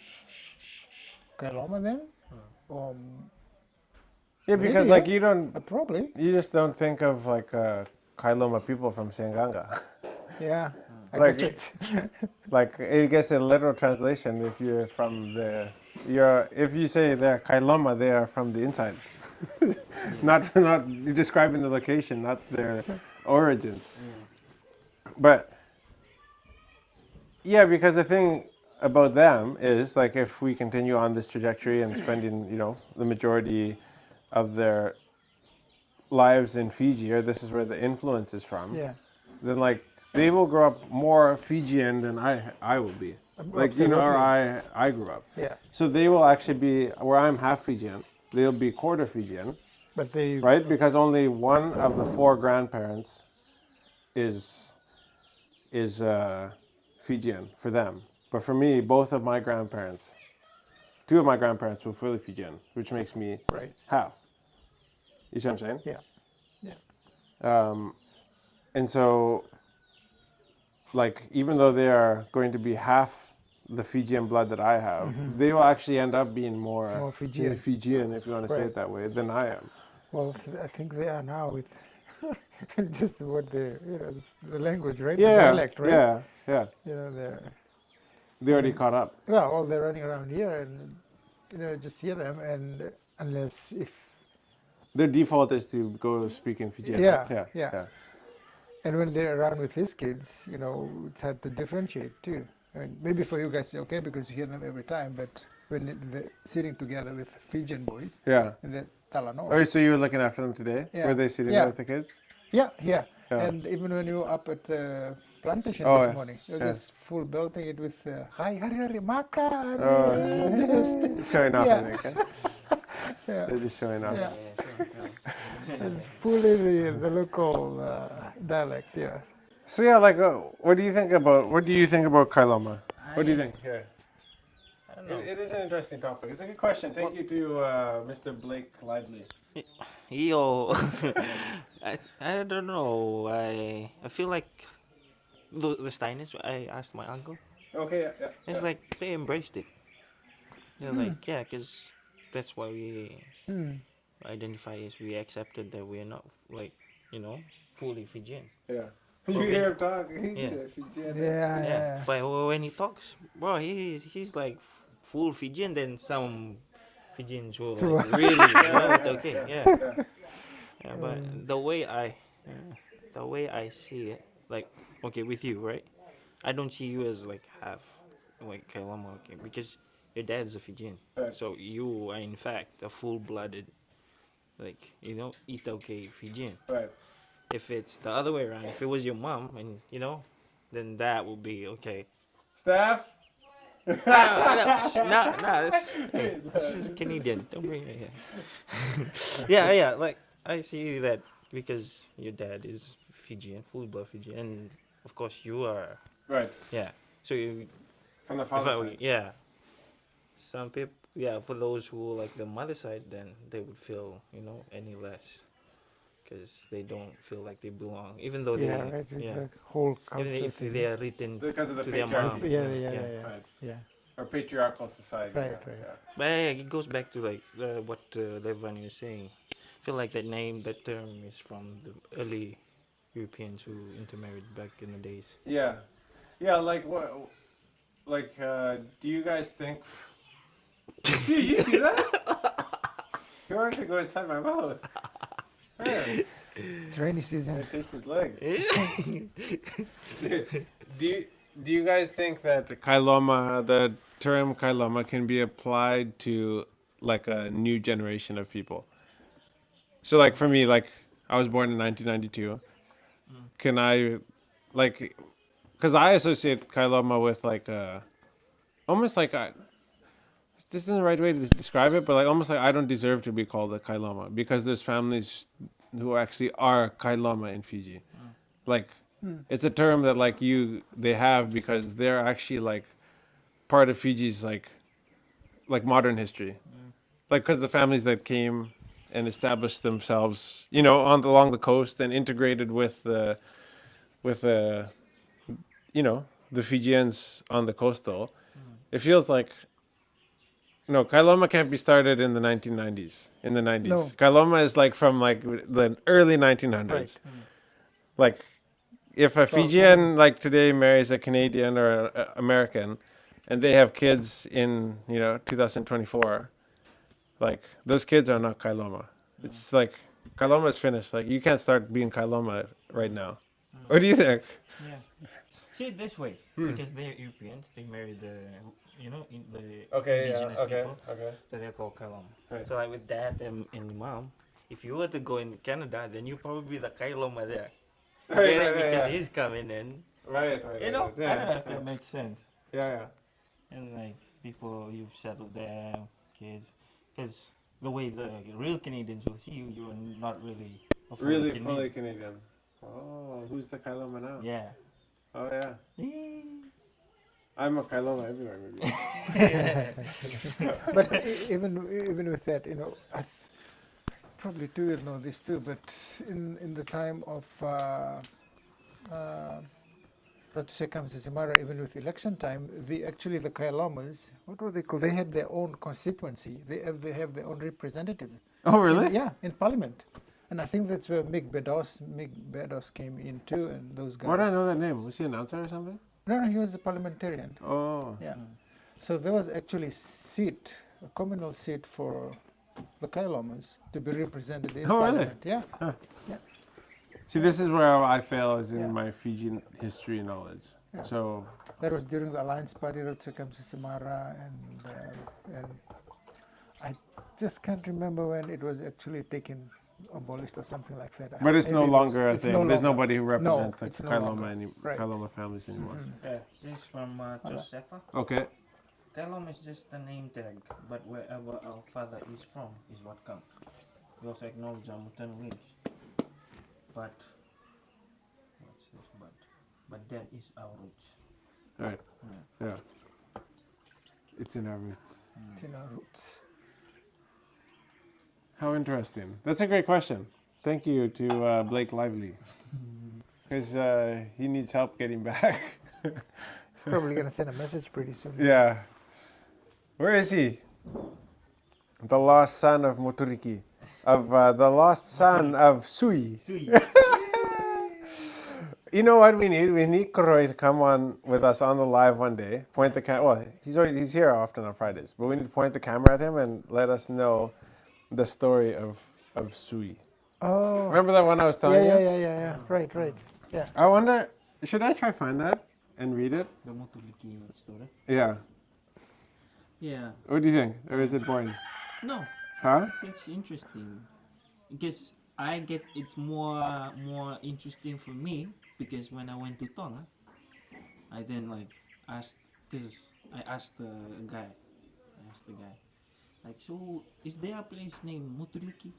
Kailoma then? Yeah, because Maybe, like yeah. you don't, Probably. you just don't think of like Kailoma people from Senganga. Yeah. I Like- guess it's Like I guess in literal translation, if you're from if you say they're Kailoma, they are from the inside. not you're describing the location, not their origins. But yeah, because the thing about them is like if we continue on this trajectory and spending, the majority of their lives in Fiji, or this is where the influence is from, yeah. then like they will grow up more Fijian than I will be. Like or I grew up. Yeah. So they will actually be where I'm half Fijian. They'll be quarter Fijian, But they right? Because only one of the 4 grandparents is Fijian for them. But for me, both of my grandparents, 2 of my grandparents were fully Fijian, which makes me Right. half. You see what I'm saying? Yeah. Yeah. And so, like, even though they are going to be half the Fijian blood that I have, they will actually end up being more Fijian. Fijian, if you want to say Right. it that way, than I am. Well, I think they are now with just what the language, right? Yeah, The dialect, right? yeah. They're They already caught up. well, they're running around here, and just hear them, and unless if Their default is to go speak in Fijian. Yeah. and when they're around with his kids, it's hard to differentiate too. I mean, maybe for you guys, okay, because you hear them every time, but when they're sitting together with Fijian boys, Yeah. and they're Talanoa. Oh, so you were looking after them today? Yeah. Were they sitting Yeah. there with the kids? Yeah. Yeah. And even when you were up at the plantation Oh, this yeah. morning, you're Yeah. just full belting it with "Hai hari maka." Oh, showing off, Yeah. I think. Eh? Yeah. They're just showing off. Yeah. Sure. It's fully the local dialect. Yeah. So yeah, like, what do you think about Kailoma? What do you think? Here. I don't know. It is an interesting topic. It's a good question. Thank you to Mr. Blake Lively. Yo, I don't know. I feel like the Steiners. I asked my uncle. Okay, yeah. It's like they embraced it. They're like, yeah, because that's why we identify as we accepted that we're not like fully Fijian. Yeah. You hear him talk. He's Yeah. Fijian. Yeah. But when he talks, bro, he's like full Fijian. Then some Fijians will So- like, really okay, yeah. But the way I see it, like okay, with you, right? I don't see you as like half like Kailama, okay, because your dad's a Fijian, Right. so you are in fact a full-blooded, like Itoke Fijian. Right. If it's the other way around, if it was your mom, and then that would be okay. Staff. Nah, she's a Canadian. Don't bring her here. yeah. Like I see that because your dad is Fijian, full blood Fijian, and of course you are. Right. Yeah. So you, From the if father I, side. yeah. Some people, yeah, for those who like the mother side, then they would feel any less, because they don't feel like they belong, even though Yeah. they, Right. With yeah, the whole culture. even if thing. they are written Because of the to their patriarchy. mom. Yeah. Right. Yeah. Or patriarchal society. Right, yeah, right. yeah. But yeah, it goes back to like what Levan was saying. I feel like that term is from the early Europeans who intermarried back in the days. Yeah, yeah. Like what? Like, do you guys think? Dude, you see that? You wanted to go inside my mouth. Man, It's rainy season. I taste his legs. Do you guys think that the term Kailoma can be applied to like a new generation of people? So like for me, like I was born in 1992. Can I, like, because I associate Kailoma with like almost like this isn't the right way to describe it, but like almost like I don't deserve to be called a Kailoma because there's families who actually are Kailoma in Fiji. Like it's a term that like they have because they're actually like part of Fiji's like modern history. Like because the families that came and established themselves, you know, along the coast and integrated with the you know, the Fijians on the coastal. It feels like no, Kailoma can't be started in the 1990s. In the 90s, No. Kailoma is like from like the early 1900s. Right. Like if a Fijian like today marries a Canadian or a American, and they have kids in 2024, like those kids are not Kailoma. It's like Kailoma is finished. Like you can't start being Kailoma right now. What do you think? Yeah. See it this way, because they're Europeans, they marry the indigenous people, so they're called Kailoma. Right. So like with dad and mom, if you were to go in Canada, then you probably be the Kailoma there. Because he's coming in. Right. I don't know if that makes sense. Yeah. And like people you've settled there, kids, because the way the real Canadians will see you, you're not really a Really Canadian. fully Canadian. Oh, who's the Kailoma now? Yeah. Oh yeah. I'm a Kailoma everywhere, maybe. But even with that, I probably too will know this too. But in the time of Ratu Sekam Sisimara, even with election time, the Kailomas, what were they called? They had their own constituency. They have their own representative. Oh really? In Parliament. And I think that's where Mick Bedos came in too, and those guys. Why do I know that name? Was he an announcer or something? No, he was a parliamentarian. Oh. Yeah. So there was actually a communal seat for the Kailomas to be represented in Parliament. Really? Yeah. See, this is where I fail is in Yeah. my Fijian history knowledge. Yeah. So, That was during the Alliance Party, Rotsekam Sisimara, and I just can't remember when it was actually abolished or something like that. but it's no Maybe longer a it's thing. no There's longer. nobody who represents it's the no Kailoma, longer. Right. Kailoma families anymore. Yeah. This is from Josefa. Okay. Kailoma is just a name tag, but wherever our father is from is what counts. We also acknowledge our maternal lineage. But what's this? But that is our roots. Right. Yeah. It's in our roots. It's in our roots. How interesting. That's a great question. Thank you to Blake Lively. Because he needs help getting back. He's probably going to send a message pretty soon. Yeah. Where is he? The lost son of Moturiki. The lost son of Sui. You know what we need? We need Koroi to come on with us on the live one day. Point the camera. Well, he's here often on Fridays, but we need to point the camera at him and let us know the story of Sui. Oh. Remember that one I was telling you? Yeah. Right. Yeah. I wonder, should I try find that and read it? The Motuliki story. Yeah. Yeah. What do you think? Or is it boring? No, Huh? it's interesting because I get it's more interesting for me because when I went to Tonga, I then asked because I asked the guy. Like, so is there a place named Motuliki?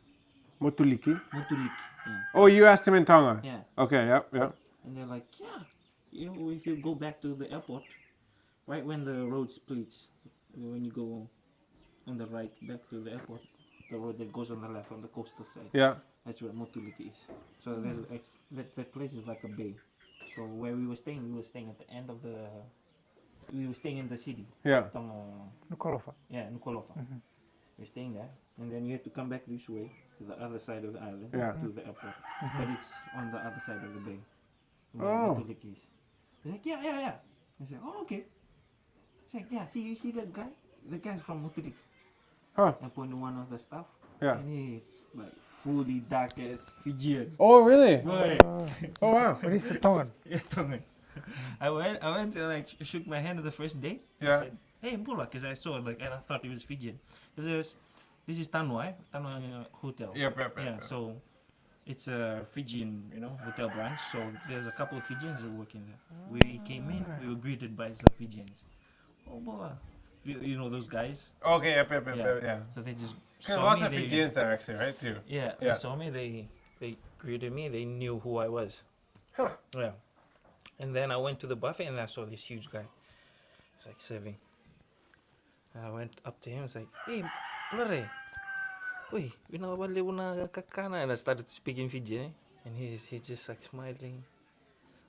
Motuliki? Motuliki. Yeah. Oh, you asked him in Tonga? Yeah. Okay, yep. And they're like, yeah. If you go back to the airport, right when the road splits, when you go on the right back to the airport, the road that goes on the left on the coastal side. Yeah. That's where Motuliki is. So there's that place is like a bay. So where we were staying at the end of we were staying in the city. Yeah. Tonga. Nukolofa. Yeah, Nukolofa. We're staying there, and then you have to come back this way to the other side of the island, Yeah. to the airport. But it's on the other side of the bay. Where Oh. Motuliki is. He's like, yeah. I said, oh, okay. He's like, yeah, you see that guy? The guy's from Motuliki. Huh. I pointed one of the stuff. Yeah. And he's like fully dark as Fijian. Oh, really? Right. Oh, wow. But he's a Tongan. Yeah, Tongan. I went to shook my hand on the first day. Yeah. I said, hey, Mbula, because I saw and I thought he was Fijian. Because this is Tanwai Hotel. Yep. Yeah, so It's a Fijian, hotel branch. So there's a couple of Fijians that work in there. We came in, we were greeted by some Fijians. Oh boy, you know those guys? Okay, yeah. So they just There's saw lots me. of They, Fijians there actually, right? Too. yeah, Yeah. they saw me. They greeted me. They knew who I was. Huh. Yeah. And then I went to the buffet and I saw this huge guy. He's like serving. I went up to him. I was like, "Hey, Blare, wait, kakana." And I started speaking Fijian, and he's just like smiling.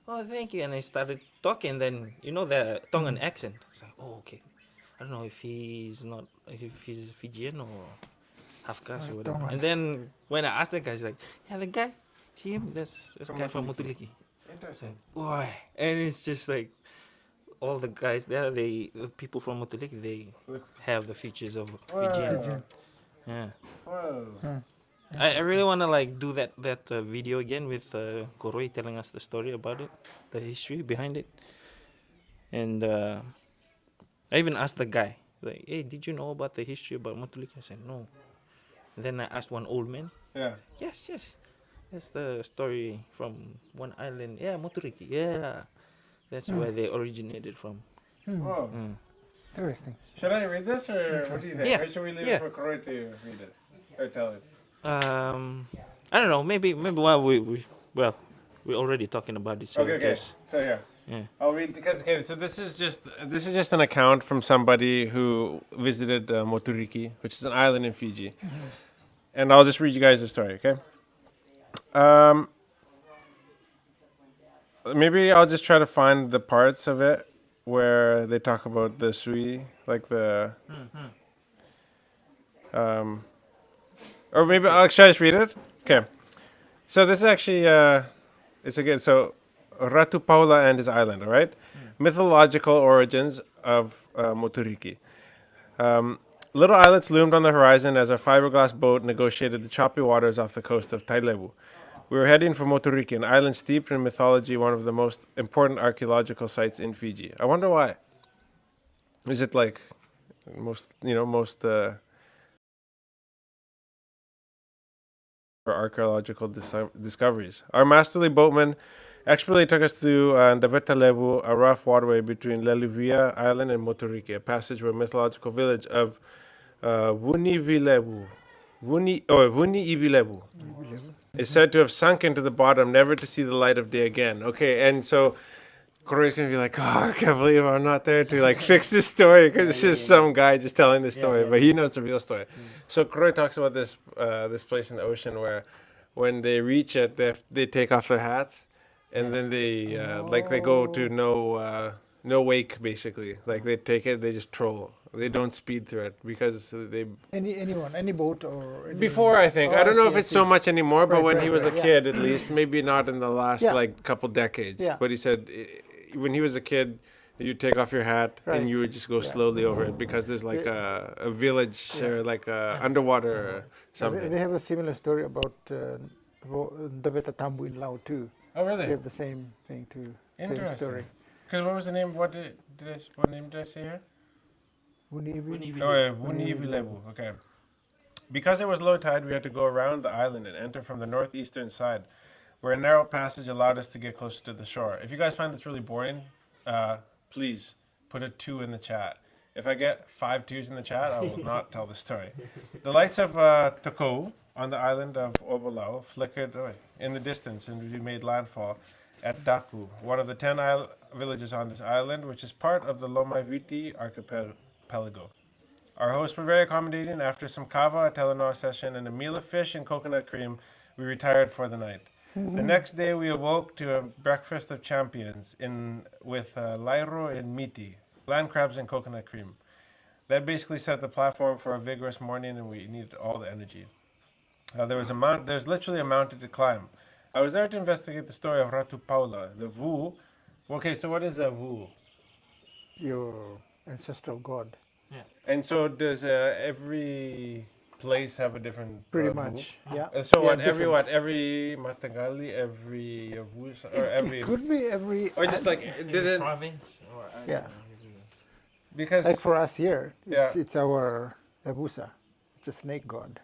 Oh, thank you. And I started talking. Then the Tongan accent. I was like, oh, okay. I don't know if he's Fijian or half caste or whatever. Tongan. And then when I asked the guy, he's like, yeah, the guy, see him? That's From guy from Motuliki. Motuliki. It's Interesting. like, boy. And it's just like all the guys there, the people from Motuliki, they have the features of Fijian. Wow. Yeah. Whoa. I really want to like do that video again with Koroi telling us the story about it, the history behind it. And I even asked the guy, like, hey, did you know about the history about Motuliki? I said, no. And then I asked one old man. Yeah. Yes. That's the story from one island. Yeah, Motuliki. Yeah. That's where they originated from. Whoa. Mm. Interesting. Should I read this or what do you think? Yeah. Or should we leave Yeah. it for Corey to read it or tell it? I don't know. Maybe while we're already talking about it. So Okay. just- So here. yeah. I'll read because so this is just an account from somebody who visited Moturiki, which is an island in Fiji, and I'll just read you guys the story. Okay. Maybe I'll just try to find the parts of it where they talk about the sui, like the. Or maybe should I just read it? Okay. So this is actually it's again so Ratu Paula and his island. All right. Mythological origins of Moturiki. Little islets loomed on the horizon as our fiberglass boat negotiated the choppy waters off the coast of Tailevu. We were heading for Moturiki, an island steeped in mythology, one of the most important archaeological sites in Fiji. I wonder why. Is it like most for archaeological discoveries? Our masterly boatman expertly took us through Ndabetalevu, a rough waterway between Lelivia Island and Moturiki, a passage where mythological village of Vuniivilevu is said to have sunk into the bottom, never to see the light of day again. Okay, and so Corey's gonna be like, oh, I can't believe I'm not there to like fix this story because it's just some guy just telling this story, but he knows the real story. So Corey talks about this this place in the ocean where when they reach it, they take off their hats, and then they they go to no wake basically. Like they take it, they just troll. They don't speed through it because they. Any boat or Before I think I don't know if it's so much anymore, but Right, when right, he was a right, yeah. kid, at least maybe not in the last Yeah. like couple decades. Yeah. But he said when he was a kid, you take off your hat Right. and you would just go slowly over it because there's like a village or like a underwater or something. They have a similar story about the Beta Tambu in Lao too. Oh They really? have the same thing too. Same Interesting. story. Because what was the name? What name did I say here? Wuniivi. Oh yeah, Vuniivilevu. Okay. Because it was low tide, we had to go around the island and enter from the northeastern side, where a narrow passage allowed us to get closer to the shore. If you guys find this really boring, please put a 2 in the chat. If I get 5 2s in the chat, I will not tell the story. The lights of Tokou on the island of Obolao flickered in the distance, and we made landfall at Daku, one of the 10 villages on this island, which is part of the Lomaiviti archipelago. Our hosts were very accommodating. After some kava, a Telenor session, and a meal of fish and coconut cream, we retired for the night. The next day, we awoke to a breakfast of champions with lairo and miti, land crabs and coconut cream. That basically set the platform for a vigorous morning, and we needed all the energy. There's literally a mountain to climb. I was there to investigate the story of Ratu Paula, the Vu. Okay, so what is a Vu? Your ancestral god. And so does every place have a different Pretty Vu? much. Yeah. And so Yeah, what? different. Every Matagali, every Vu, or every, It could be every. or just like did it province or Yeah. because Like for us here, Yeah. it's our Ebusa. It's a snake god.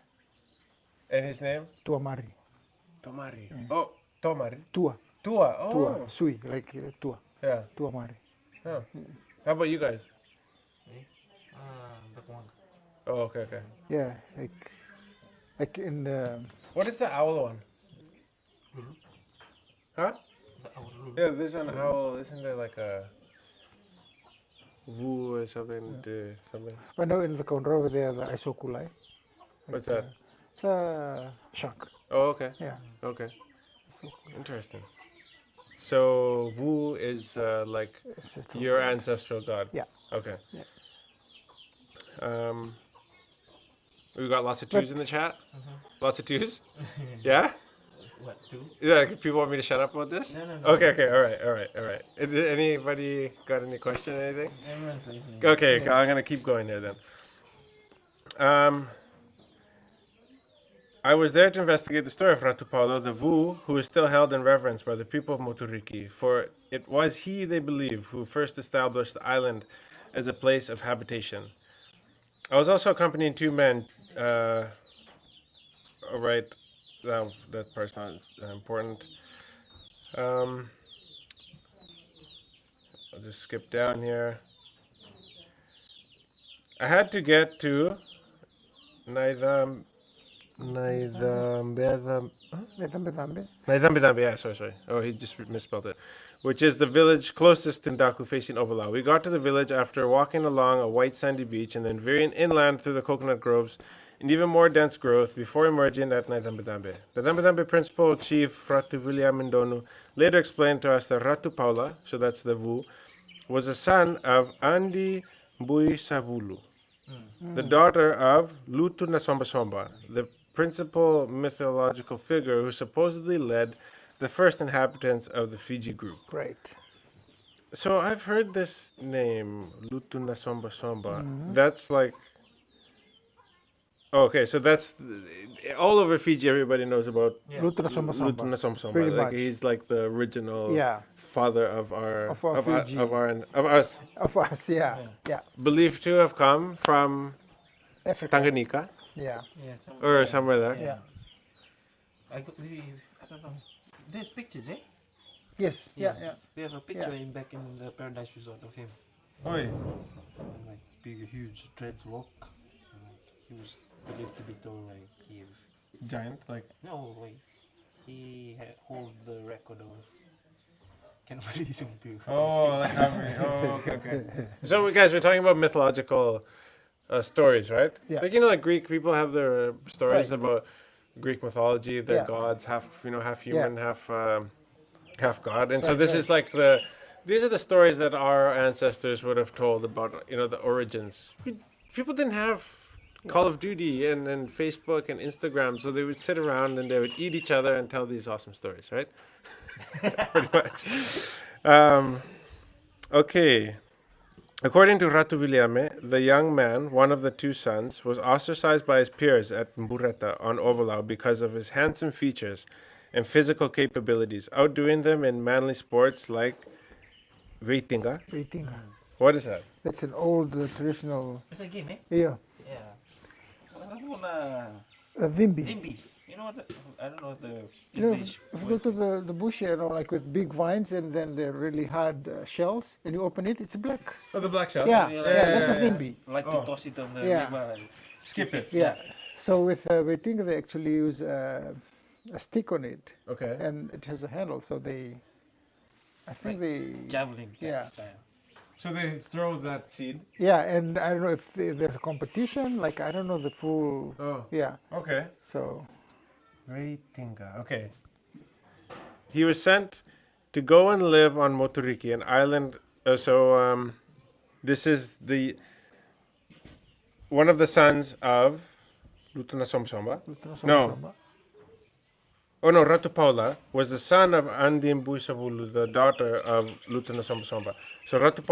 and his name Tuamari. Tomari. Oh, Tomari. Tua. Tua. Oh. Tua. Sui, like tua. Yeah. Tua mari. Oh. How about you guys? That one. Oh, okay. Yeah, like in the What is the owl one? Huh? Yeah, there's an owl. Isn't there like a woo or something? Something. I know in the corner over there the isokulai. What's that? It's a shark. Oh, okay. Yeah. Okay. Isokulai. Interesting. So Wu is like Ancestral your god. ancestral god. Yeah. Okay. Yeah. We got lots of twos in the But- chat. Lots of twos. Yeah. What, two? Yeah. People want me to shut up about this. No. Okay. All right. Anybody got any question or anything? Everyone's listening. Okay. I'm gonna keep going there then. I was there to investigate the story of Ratu Paulo, the Vu, who is still held in reverence by the people of Moturiki, for it was he, they believe, who first established the island as a place of habitation. I was also accompanying two men. All right, that part's not important. I'll just skip down here. I had to get to Naidambe, yeah, sorry. Oh, he just misspelled it. Which is the village closest to Ndaku facing Obalau. We got to the village after walking along a white sandy beach and then veering inland through the coconut groves and even more dense growth before emerging at Naidambe. The Naidambe principal chief, Ratu William Ndonu, later explained to us that Ratu Paula, so that's the Vu, was the son of Andi Mbui Sabulu, the daughter of Lutu Nasombasomba, the principal mythological figure who supposedly led the first inhabitants of the Fiji group. Right. So I've heard this name, Lutu Nasombasomba. That's like... Okay, so that's... All over Fiji, everybody knows about Lutu Nasombasomba. Lutu Nasombasomba. Pretty Like, much. he's like the original Yeah. father of our... Of our Fiji. of us. Of us, yeah. Believed to have come from Africa. Tanganyika Yeah. Yeah, or somewhere there. Yeah. I don't know. There's pictures, eh? Yes. Yeah. We have a picture Yeah. back in the Paradise Resort of him. Oi. Like big, huge dreadlock. He was believed to be tall, like he. Giant, like... No, like he hold the record of cannibalism too. Oh, like okay. So, guys, we're talking about mythological stories, right? Yeah. Like, like Greek people have their stories Right. about Greek mythology, their Yeah. gods, half human, half god. And so Right, this right. is like these are the stories that our ancestors would have told about, the origins. People didn't have Call of Duty and Facebook and Instagram, so they would sit around and they would eat each other and tell these awesome stories, right? Pretty much. Okay. According to Ratu Williame, the young man, one of the two sons, was ostracized by his peers at Mbureta on Ovalau because of his handsome features and physical capabilities, outdoing them in manly sports like Veitinga. Waiting. What is that? That's an old traditional. It's a game, eh? Yeah. Yeah. Vimbi. Limbi. You know what? I don't know the You know, English. if you go to the bush here, like with big vines and then they're really hard shells, and you open it, it's black. Oh, the black shell. Yeah, yeah, that's a yeah. vimbi. Like Oh. to toss it on the Yeah. river. And Skip it. Yeah. So with waiting, they actually use a stick on it, Okay. and it has a handle. So I think they. javelin Yeah. style. So they throw that seed. Yeah, and I don't know if there's a competition. Like I don't know the full. Oh. Yeah. Okay. So. Veitinga. Okay. He was sent to go and live on Moturiki, an island. This is one of the sons of Lutuna Somsomba. No. Oh no, Ratu Paula was the son of Andim Buisabulu, the daughter of Lutuna Somsomba. So Ratu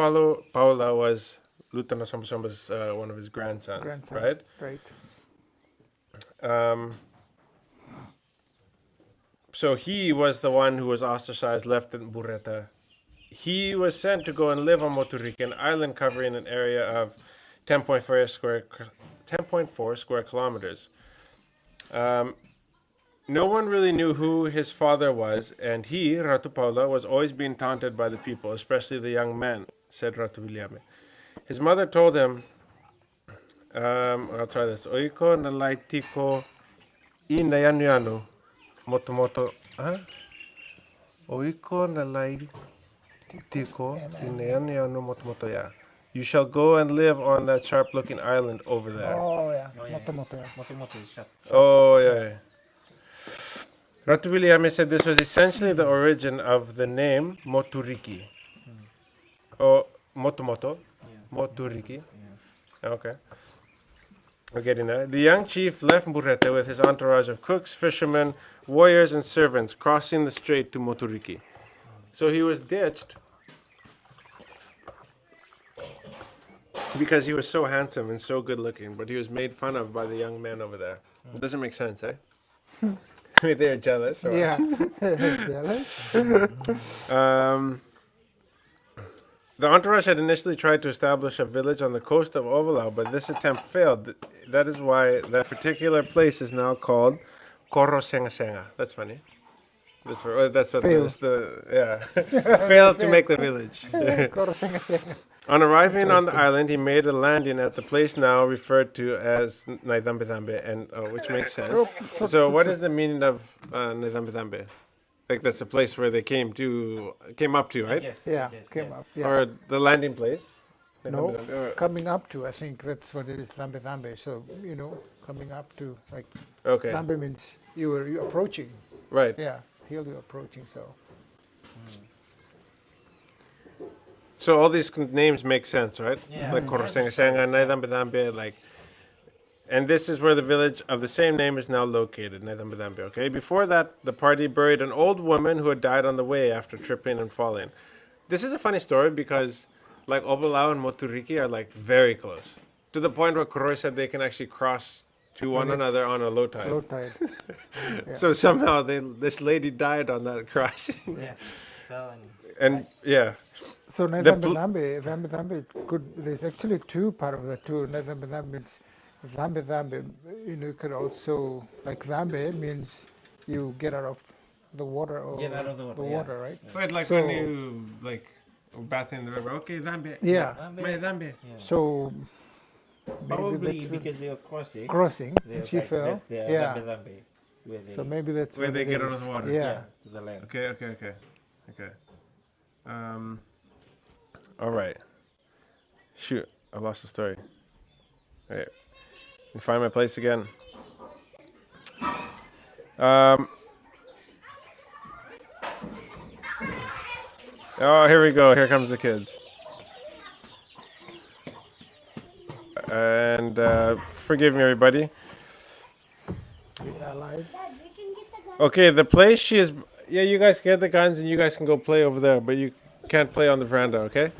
Paula was Lutuna Somsomba's one of his grandsons, right? Right. So he was the one who was ostracized, left in Bureta. He was sent to go and live on Moturiki, an island covering an area of 10.4 square kilometers. No one really knew who his father was, and he, Ratu Paula, was always being taunted by the people, especially the young men, said Ratu Williame. His mother told him, I'll try this. Oiko na laitiko I nayanu motomoto. Huh? Oiko na laitiko I nayanu motomoto ya. You shall go and live on that sharp-looking island over there. Oh yeah, Oh, yeah. moto yeah. Moto is shut. Oh, yeah. Ratu Williame said this was essentially the origin of the name Moturiki. Oh, Motomoto? Moturiki? Okay. We're getting there. The young chief left Mburete with his entourage of cooks, fishermen, warriors, and servants, crossing the strait to Moturiki. So he was ditched because he was so handsome and so good looking, but he was made fun of by the young men over there. It doesn't make sense, eh? Maybe they're jealous. Or what? Yeah. Jealous? The entourage had initially tried to establish a village on the coast of Ovalau, but this attempt failed. That is why that particular place is now called Korosengasenga. That's funny. That's Fail. failed to make the village. Korosengasenga. On arriving on the island, he made a landing at the place now referred to as Naidambedambe, and which makes sense. So, what is the meaning of Naidambedambe? Like that's the place where they came up to, right? Yes. Yeah, yes, came yeah. up. Yeah. Or the landing place? No, Naidambedambe, or- coming up to, I think that's what it is, Lambe Lambe. So, coming up to, like, Okay, Lambe means you're approaching. right. Yeah, he'll be approaching, so. So all these names make sense, right? Yeah. Like Korosengasenga, Naidambedambe, like, and this is where the village of the same name is now located, Naidambedambe. Okay. Before that, the party buried an old woman who had died on the way after tripping and falling. This is a funny story because, like, Obalau and Moturiki are like very close, to the point where Koroi said they can actually cross to one When another it's on a low tide. Low tide. So somehow this lady died on that crossing, Yeah. Fell and and yeah. So The Zambe there's actually two part of the two. Zambe means Zambe, you could also, like Zambe means you get out of the water or Get out of the water, yeah. right? Wait, like So- when you like bath in the river. Okay, Zambe. Yeah. My Zambe. So maybe probably that's because they were crossing. crossing, They and were she like, fell. that's their Yeah. lambe, where they, So maybe that's Where what they it get out is. of the water. Yeah. to the land. Okay. All right. Shoot, I lost the story. Wait, let me find my place again. Oh, here we go. Here comes the kids. And forgive me, everybody. We are live. Okay, the place she is. Yeah, you guys get the guns and you guys can go play over there, but you can't play on the veranda, okay?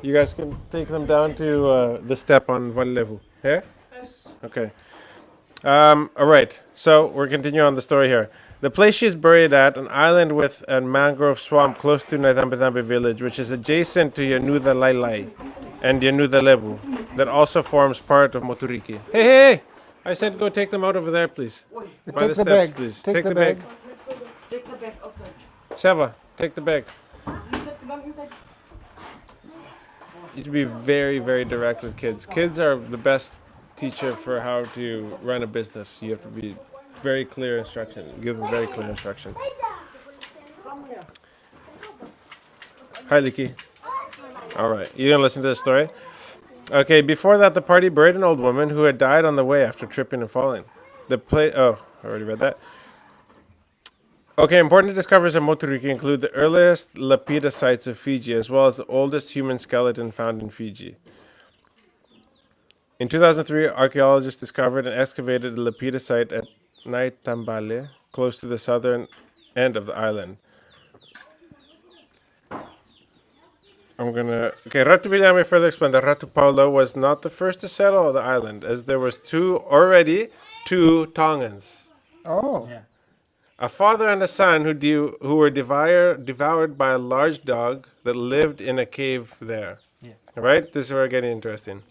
You guys can take them down to the step on Valevu. Yeah? Yes. Okay. All right, so we're continuing on the story here. The place she is buried at, an island with a mangrove swamp close to Naidambedambe village, which is adjacent to Yanuda Lailai and Yanuda Lebu, that also forms part of Moturiki. Hey! I said go take them out over there, please. By Take the the steps, bag. please. Take the bag. Sheva, take the bag. You should be very, very direct with kids. Kids are the best teacher for how to run a business. You have to be very clear instructions. Give them very clear instructions. Hi, Liki. All right, you gonna listen to this story? Okay, before that, the party buried an old woman who had died on the way after tripping and falling. Oh, I already read that. Okay, important discoveries of Moturiki include the earliest lapida sites of Fiji, as well as the oldest human skeleton found in Fiji. In 2003, archaeologists discovered and excavated a lapida site at Naitambale, close to the southern end of the island. Okay, Ratu Williame further explained that Ratu Paula was not the first to settle the island, as there was already two Tongans. Oh. Yeah. A father and a son who were devoured by a large dog that lived in a cave there. Yeah. Right? This is where it's getting interesting.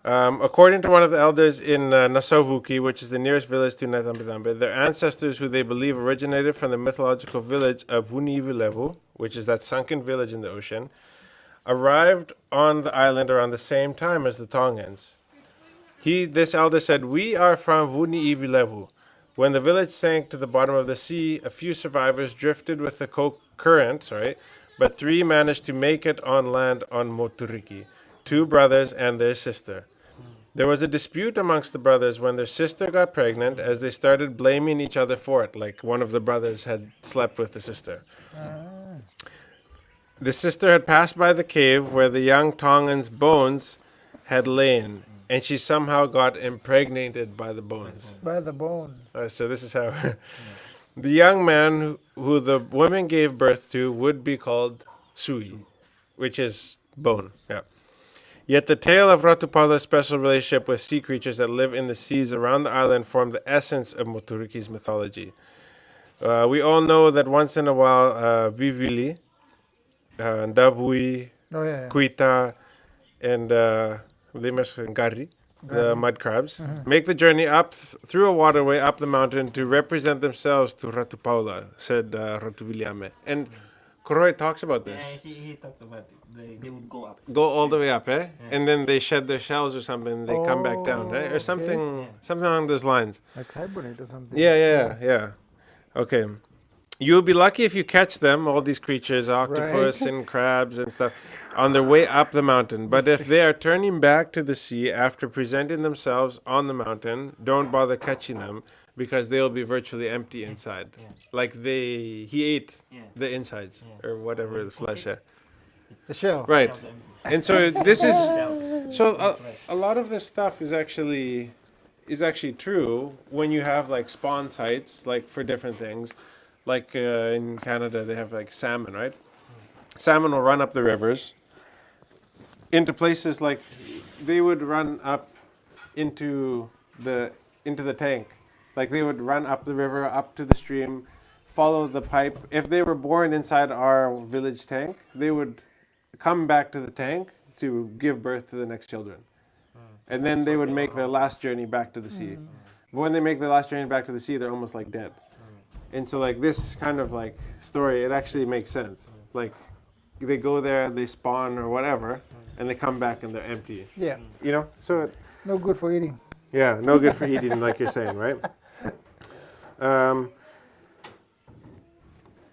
According to one of the elders in Nasavuki, which is the nearest village to Natambidambe, their ancestors, who they believe originated from the mythological village of Wunivilevu, which is that sunken village in the ocean, arrived on the island around the same time as the Tongans. This elder said, "We are from Wunivilevu. When the village sank to the bottom of the sea, a few survivors drifted with the current, but 3 managed to make it on land on Moturiki, 2 brothers and their sister. There was a dispute amongst the brothers when their sister got pregnant, as they started blaming each other for it, like one of the brothers had slept with the sister. The sister had passed by the cave where the young Tongan's bones had lain, and she somehow got impregnated by the bones." By the bone. So this is how the young man who the woman gave birth to would be called Sui, which is bone. Yeah. Yet the tale of Ratupala's special relationship with sea creatures that live in the seas around the island formed the essence of Moturiki's mythology. We all know that once in a while, Vivili, Ndabui, Oh yeah. Kuita, and Ngari, the mud crabs, make the journey up through a waterway up the mountain to represent themselves to Ratupaula, said Ratuviliame. And Koroi talks about this. He talked about it. They would go up. Go all the way up, eh? And then they shed their shells or something, and they come back down, right? Or okay. something along those lines. Like hibernate or something. Yeah. Okay. You'll be lucky if you catch them, all these creatures, octopus Right. and crabs and stuff, on their way up the mountain. But if they are turning back to the sea after presenting themselves on the mountain, don't bother catching them, because they'll be virtually empty inside. Yeah. Like he ate Yeah. the insides, or whatever, the flesh. Yeah. The shell. Right. Shells empty. And so this is... Shells. So a lot of this stuff is actually true when you have like spawn sites, like for different things. Like in Canada, they have like salmon, right? Salmon will run up the rivers into places like they would run up into the tank. Like they would run up the river, up to the stream, follow the pipe. If they were born inside our village tank, they would come back to the tank to give birth to the next children. And then they would make their last journey back to the sea. But when they make their last journey back to the sea, they're almost like dead. And so like this kind of like story, it actually makes sense. Like they go there, they spawn or whatever, and they come back and they're empty. Yeah. You know? So No good for eating. yeah, no good for eating, like you're saying, right?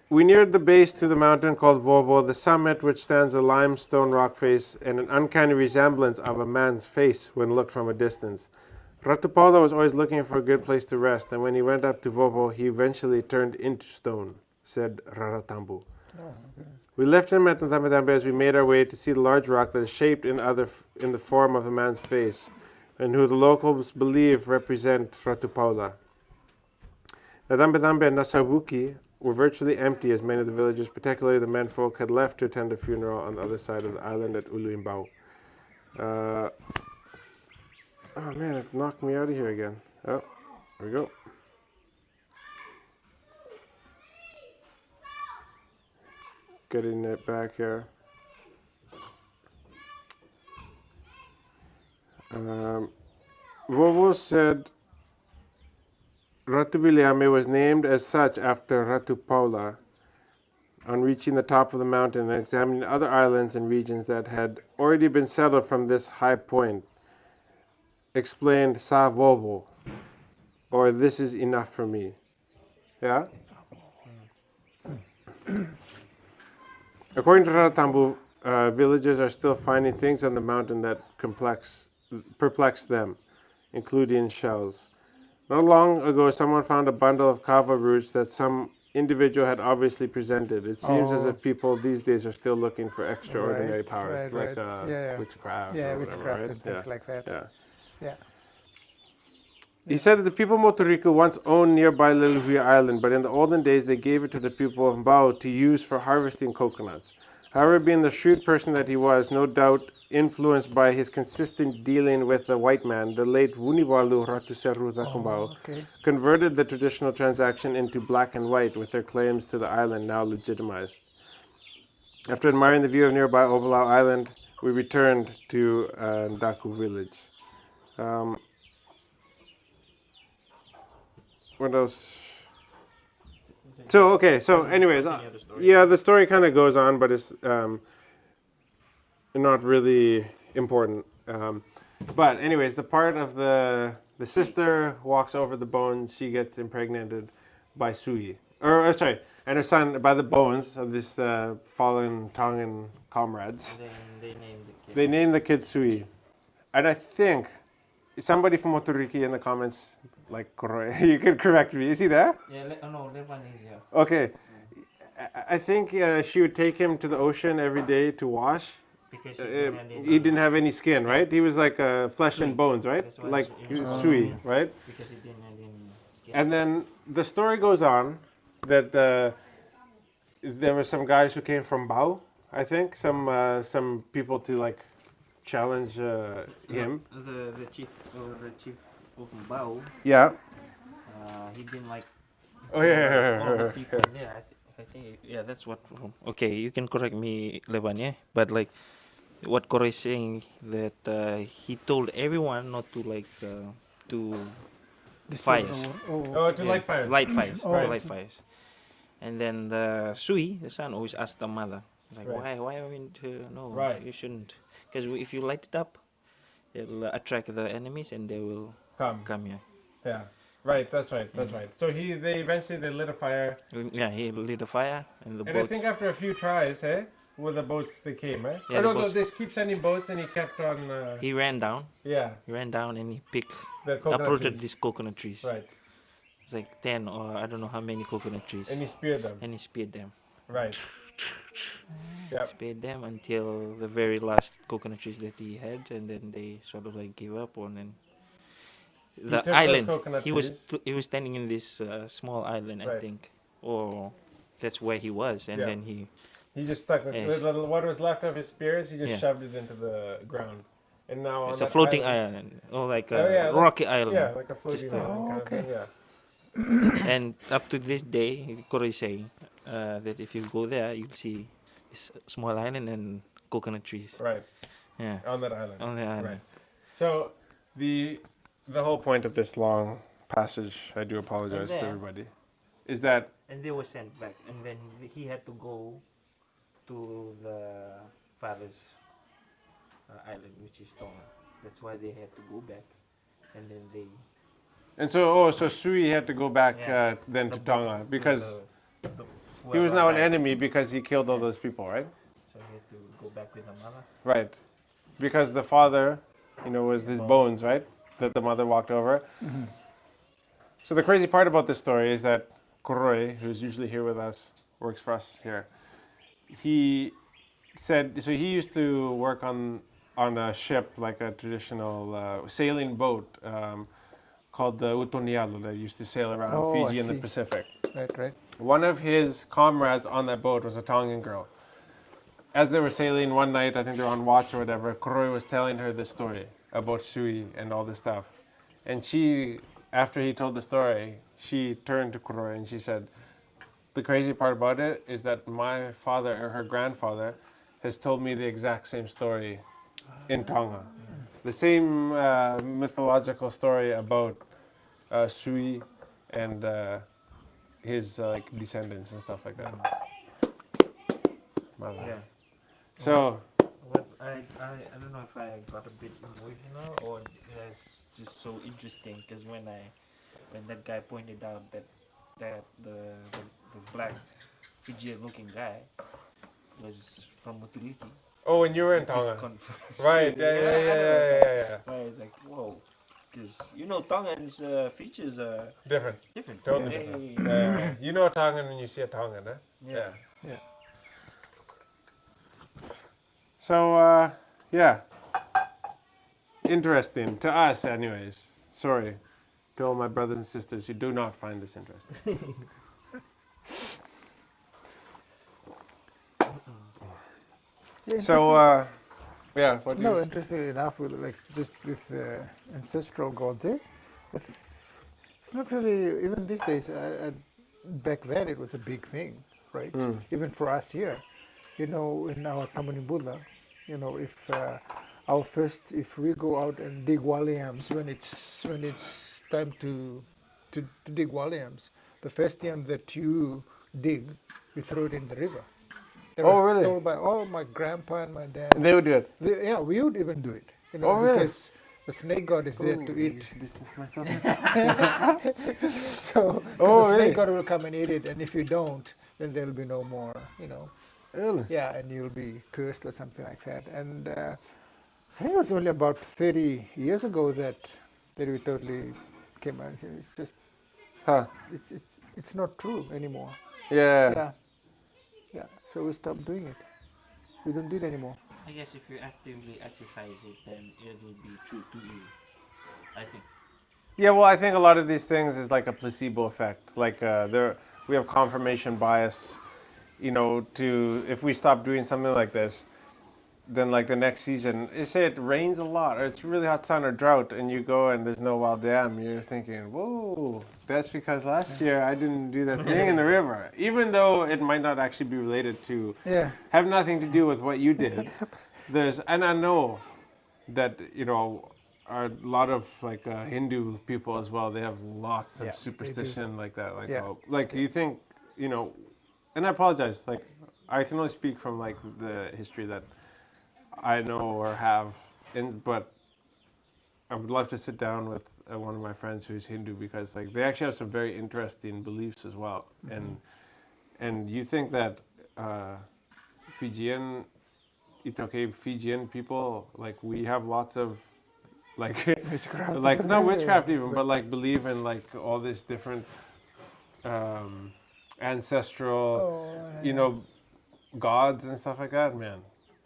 We neared the base to the mountain called Vovo, the summit, which stands a limestone rock face and an uncanny resemblance of a man's face when looked from a distance. Ratupala was always looking for a good place to rest, and when he went up to Vovo, he eventually turned into stone, said Raratambu. We left him at Ntamedambe as we made our way to see the large rock that is shaped in the form of a man's face, and who the locals believe represent Ratupaula. Nadambedambe and Nasabuki were virtually empty, as many of the villagers, particularly the menfolk, had left to attend a funeral on the other side of the island at Uluimbao. Oh man, it knocked me out of here again. Oh, there we go. Getting it back here. Vovo said Ratuviliame was named as such after Ratupaula. On reaching the top of the mountain and examining other islands and regions that had already been settled from this high point, explained Sa Vovo, or this is enough for me. Yeah? According to Raratambu, villagers are still finding things on the mountain that perplex them, including shells. Not long ago, someone found a bundle of kava roots that some individual had obviously presented. It seems as if people these days are still looking for extraordinary Right, powers, right, like right. Yeah. witchcraft. Yeah, or whatever, witchcraft right? and things like that. Yeah. Yeah. He said that the people of Motoriku once owned nearby Liluhui Island, but in the olden days they gave it to the people of Mbao to use for harvesting coconuts. However, being the shrewd person that he was, no doubt influenced by his consistent dealing with the white man, the late Wuniwalu Ratuseru Thakumbao Okay. converted the traditional transaction into black and white, with their claims to the island now legitimized. After admiring the view of nearby Ovalau Island, we returned to Ndaku village. Um, what else? So okay. So anyways, Continue the story. yeah, the story kind of goes on, but it's not really important. But anyways, the part of the sister walks over the bones. She gets impregnated by Sui, or sorry, and her son by the bones of this fallen Tongan comrades. Then they named the kid. They named the kid Sui, and I think somebody from Moturiki in the comments, like Koroy, you can correct me. Is he there? Yeah, no, Lebanese. Yeah. Okay. I think she would take him to the ocean every day to wash. Because He didn't have any skin, right? He was like flesh and bones, right? That's why Like it's- Sui, right? Because he didn't have any skin. And then the story goes on that there were some guys who came from Bao, I think, some people to like challenge him. The chief of Mbao, Yeah. he didn't like Oh yeah. all the people in there. I think yeah, that's what. Okay, you can correct me, Leban, yeah. But like, what Kore is saying that he told everyone not to like to fires. Oh, to Yeah, light fire. Light fires. Oh, I light see. fires. And then the Sui, the son, always asked the mother, it's like, Right. why are we to, no, Right. you shouldn't. Because if you light it up, it'll attract the enemies and they will come here. Yeah. Right. That's right. That's right. So they eventually lit a fire. Yeah, he lit a fire and the And I boats. think after a few tries, hey, with the boats they came, eh? Yeah, Oh, the no, boats. they keep sending boats, and he kept on. He ran down. Yeah, He ran down and he picked, the coconut uprooted trees. these coconut trees. Right, It's like 10 or I don't know how many coconut trees. and he speared them. And he speared them. Right. Yep. Speared them until the very last coconut trees that he had, and then they sort of like give up on and the took those island. coconut He was trees. he was standing in this small island, I Right. think, or that's where he was, and Yeah. then he He just stuck it. Yes. What was left of his spears, he just Yeah. shoved it into the ground, and now on it's a that floating island, or like a Oh, yeah, like- rocky island. Yeah, like a floating Just, island kind of okay. thing. Yeah. And up to this day, Koro is saying that if you go there, you'll see this small island and coconut trees. Right. Yeah, On that island. on the island. Right. So the whole point of this long passage, I do apologize to then- everybody, is that And they were sent back, and then he had to go to the father's island, which is Tonga. That's why they had to go back, and then they. and so Sui had to go back Yeah. then to the- Tonga because the- he was whoever now an died. enemy because he killed all those people, right? So he had to go back with the mother. Right. Because the father, was his Bone. bones, right? That the mother walked over. So the crazy part about this story is that Koroi, who's usually here with us, works for us here. He said, so he used to work on a ship, like a traditional sailing boat called the Utonialo that used to sail around Oh, I Fiji and the see. Pacific. Right. One of his comrades on that boat was a Tongan girl. As they were sailing one night, I think they were on watch or whatever, Koroi was telling her this story about Sui and all this stuff. And she, after he told the story, she turned to Koroi and she said, the crazy part about it is that my father, or her grandfather, has told me the exact same story in Tonga. The same mythological story about Sui and his descendants and stuff like that. Mother. Yeah. So, What I don't know if I got a bit emotional or it's just so interesting because when that guy pointed out that the black Fijian looking guy was from Mutuliki. oh, and you were in It just Tonga. confirms. Right, yeah. Right, it's like whoa, because Tongans features are Different. different. Totally Hey. different. You know a Tongan when you see a Tongan, huh? Yeah. So, yeah. Interesting. To us, anyways. Sorry. To all my brothers and sisters who do not find this interesting. So, yeah. What do No, you... interestingly enough, with with ancestral gods, it's not really, even these days, back then it was a big thing, right? Even for us here, in our Tamani Buddha, if our first, if we go out and dig walliams when it's time to dig walliams, the first yam that you dig, you throw it in the river. That Oh, was really? told by all my grandpa and my dad. And they would do it. Yeah, we would even do it. Oh, really? Because the snake god is there to eat. Distance myself. So 'cause Oh, the really? snake god will come and eat it, and if you don't, then there'll be no more. Really? Yeah, and you'll be cursed or something like that. And I think it was only about 30 years ago that we totally came out and said, it's just Huh. it's not true anymore. Yeah. Yeah, yeah. So we stopped doing it. We don't do it anymore. I guess if you actively exercise it, then it will be true to you. I think. Yeah, well, I think a lot of these things is like a placebo effect. Like we have confirmation bias, to if we stop doing something like this, then like the next season, say it rains a lot or it's really hot sun or drought, and you go and there's no wild dam, you're thinking, whoa, that's because last year I didn't do that thing in the river, even though it might not actually be related to, have nothing to do with what you did. And I know that are a lot of like Hindu people as well. They have lots of Yeah, they do. superstition like that. Like, Yeah. you think, and I apologize. Like, I can only speak from like the history that I know or have, but I would love to sit down with one of my friends who's Hindu, because like they actually have some very interesting beliefs as well. And you think that Fijian people, like we have lots of like Witchcraft. like not witchcraft even, but like believe in like all this different ancestral, gods and stuff like that. Man,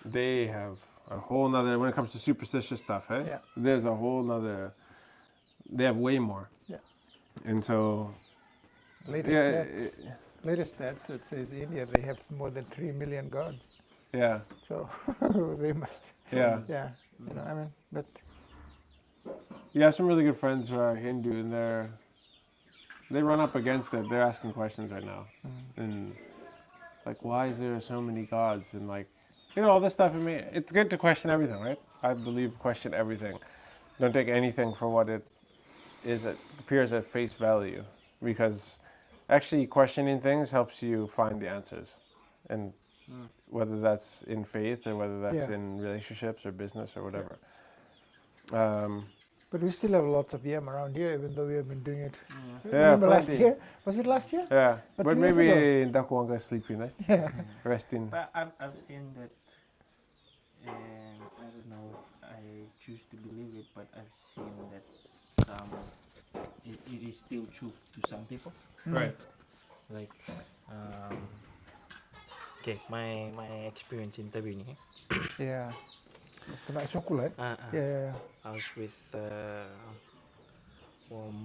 they have a whole nother, when it comes to superstitious stuff, hey? Yeah. There's a whole nother, they have way more. Yeah. And so, Latest stats, it says India, they have more than 3 million gods. yeah, So they must. yeah. Yeah. But You have some really good friends who are Hindu, and they run up against it. They're asking questions right now, and like, why is there so many gods? And like, all this stuff. I mean, it's good to question everything, right? I believe question everything. Don't take anything for what it is. It appears at face value, because actually questioning things helps you find the answers, and whether that's in faith or whether that's in relationships or business or whatever. But we still have lots of yam around here, even though we have been doing it. Yeah, Remember last plenty. year? Was it last year? Yeah, But but 2 years maybe ago. Dakuanga is sleeping, eh? Yeah. Resting. But I've seen that, and I don't know if I choose to believe it, but I've seen that it is still true to some people. Right. Like, okay, my experience in Tabini. Yeah. Kena sokul, eh? Uh, Yeah. I was with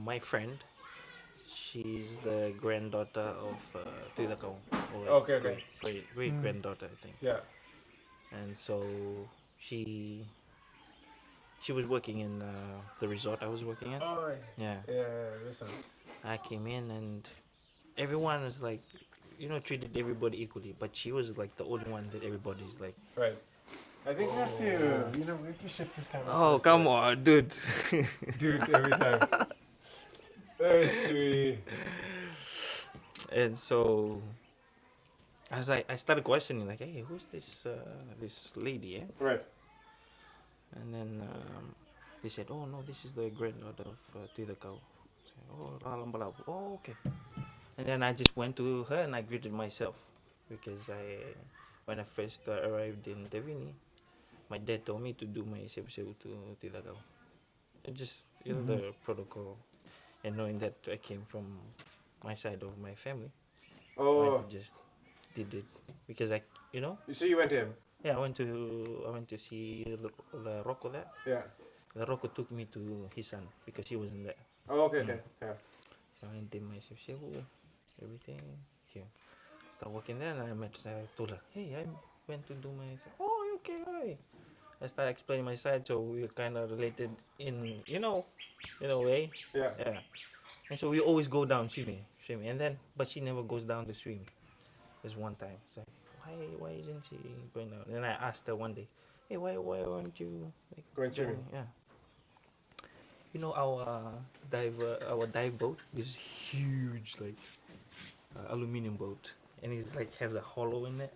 my friend. She's the granddaughter of Tuidakau. Okay. Great granddaughter, I think. Yeah. And so she was working in the resort I was working at. Oh, Yeah. this one. I came in and everyone was like, treated everybody equally, but she was like the only one that everybody's like, Right. I think we have to, we have to shift this camera. oh, come on, dude. Dude, every time. There's Tui. And so I was like, I started questioning, like, hey, who's this lady, eh? Right. And then they said, oh no, this is the granddaughter of Tuidakau. Oh, Ralambalau. Oh, okay. And then I just went to her and I greeted myself, because when I first arrived in Tevini, my dad told me to do my sebu-sebu to Tuidakau. It just, the protocol, and knowing that I came from my side of my family, Oh, I just did it because so you went to him? yeah, I went to see the Rocco there. Yeah. The Rocco took me to his son because he wasn't there. Oh, okay. Yeah. So I did my sebu, everything. Okay. Start working there, and I told her, hey, I went to do my. Oh, okay, hi. I started explaining my side, so we were kind of related in a way. Yeah. Yeah. And so we always go down swimming, and then, but she never goes down to swim. There's one time, it's like, why isn't she going down? And I asked her one day, hey, why aren't you like Going swimming. joining?" Yeah. You know our dive boat is huge, like aluminum boat, and it's like has a hollow in it.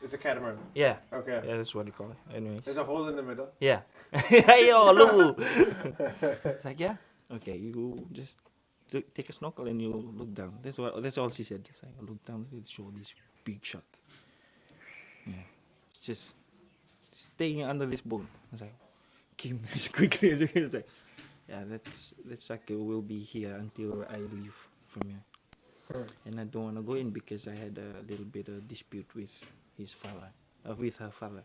It's a catamaran. Yeah. Okay. Yeah, that's what you call it. Anyways. There's a hole in the middle. Yeah. Yo, Lu. It's like, yeah. Okay, you just take a snorkel and you look down. That's all she said. It's like, look down, it show this big shark. Yeah. It's just staying under this boat. I was like, came as quickly as I can. It's like, yeah, that shark will be here until I leave from here. And I don't want to go in because I had a little bit of dispute with his father, with her father.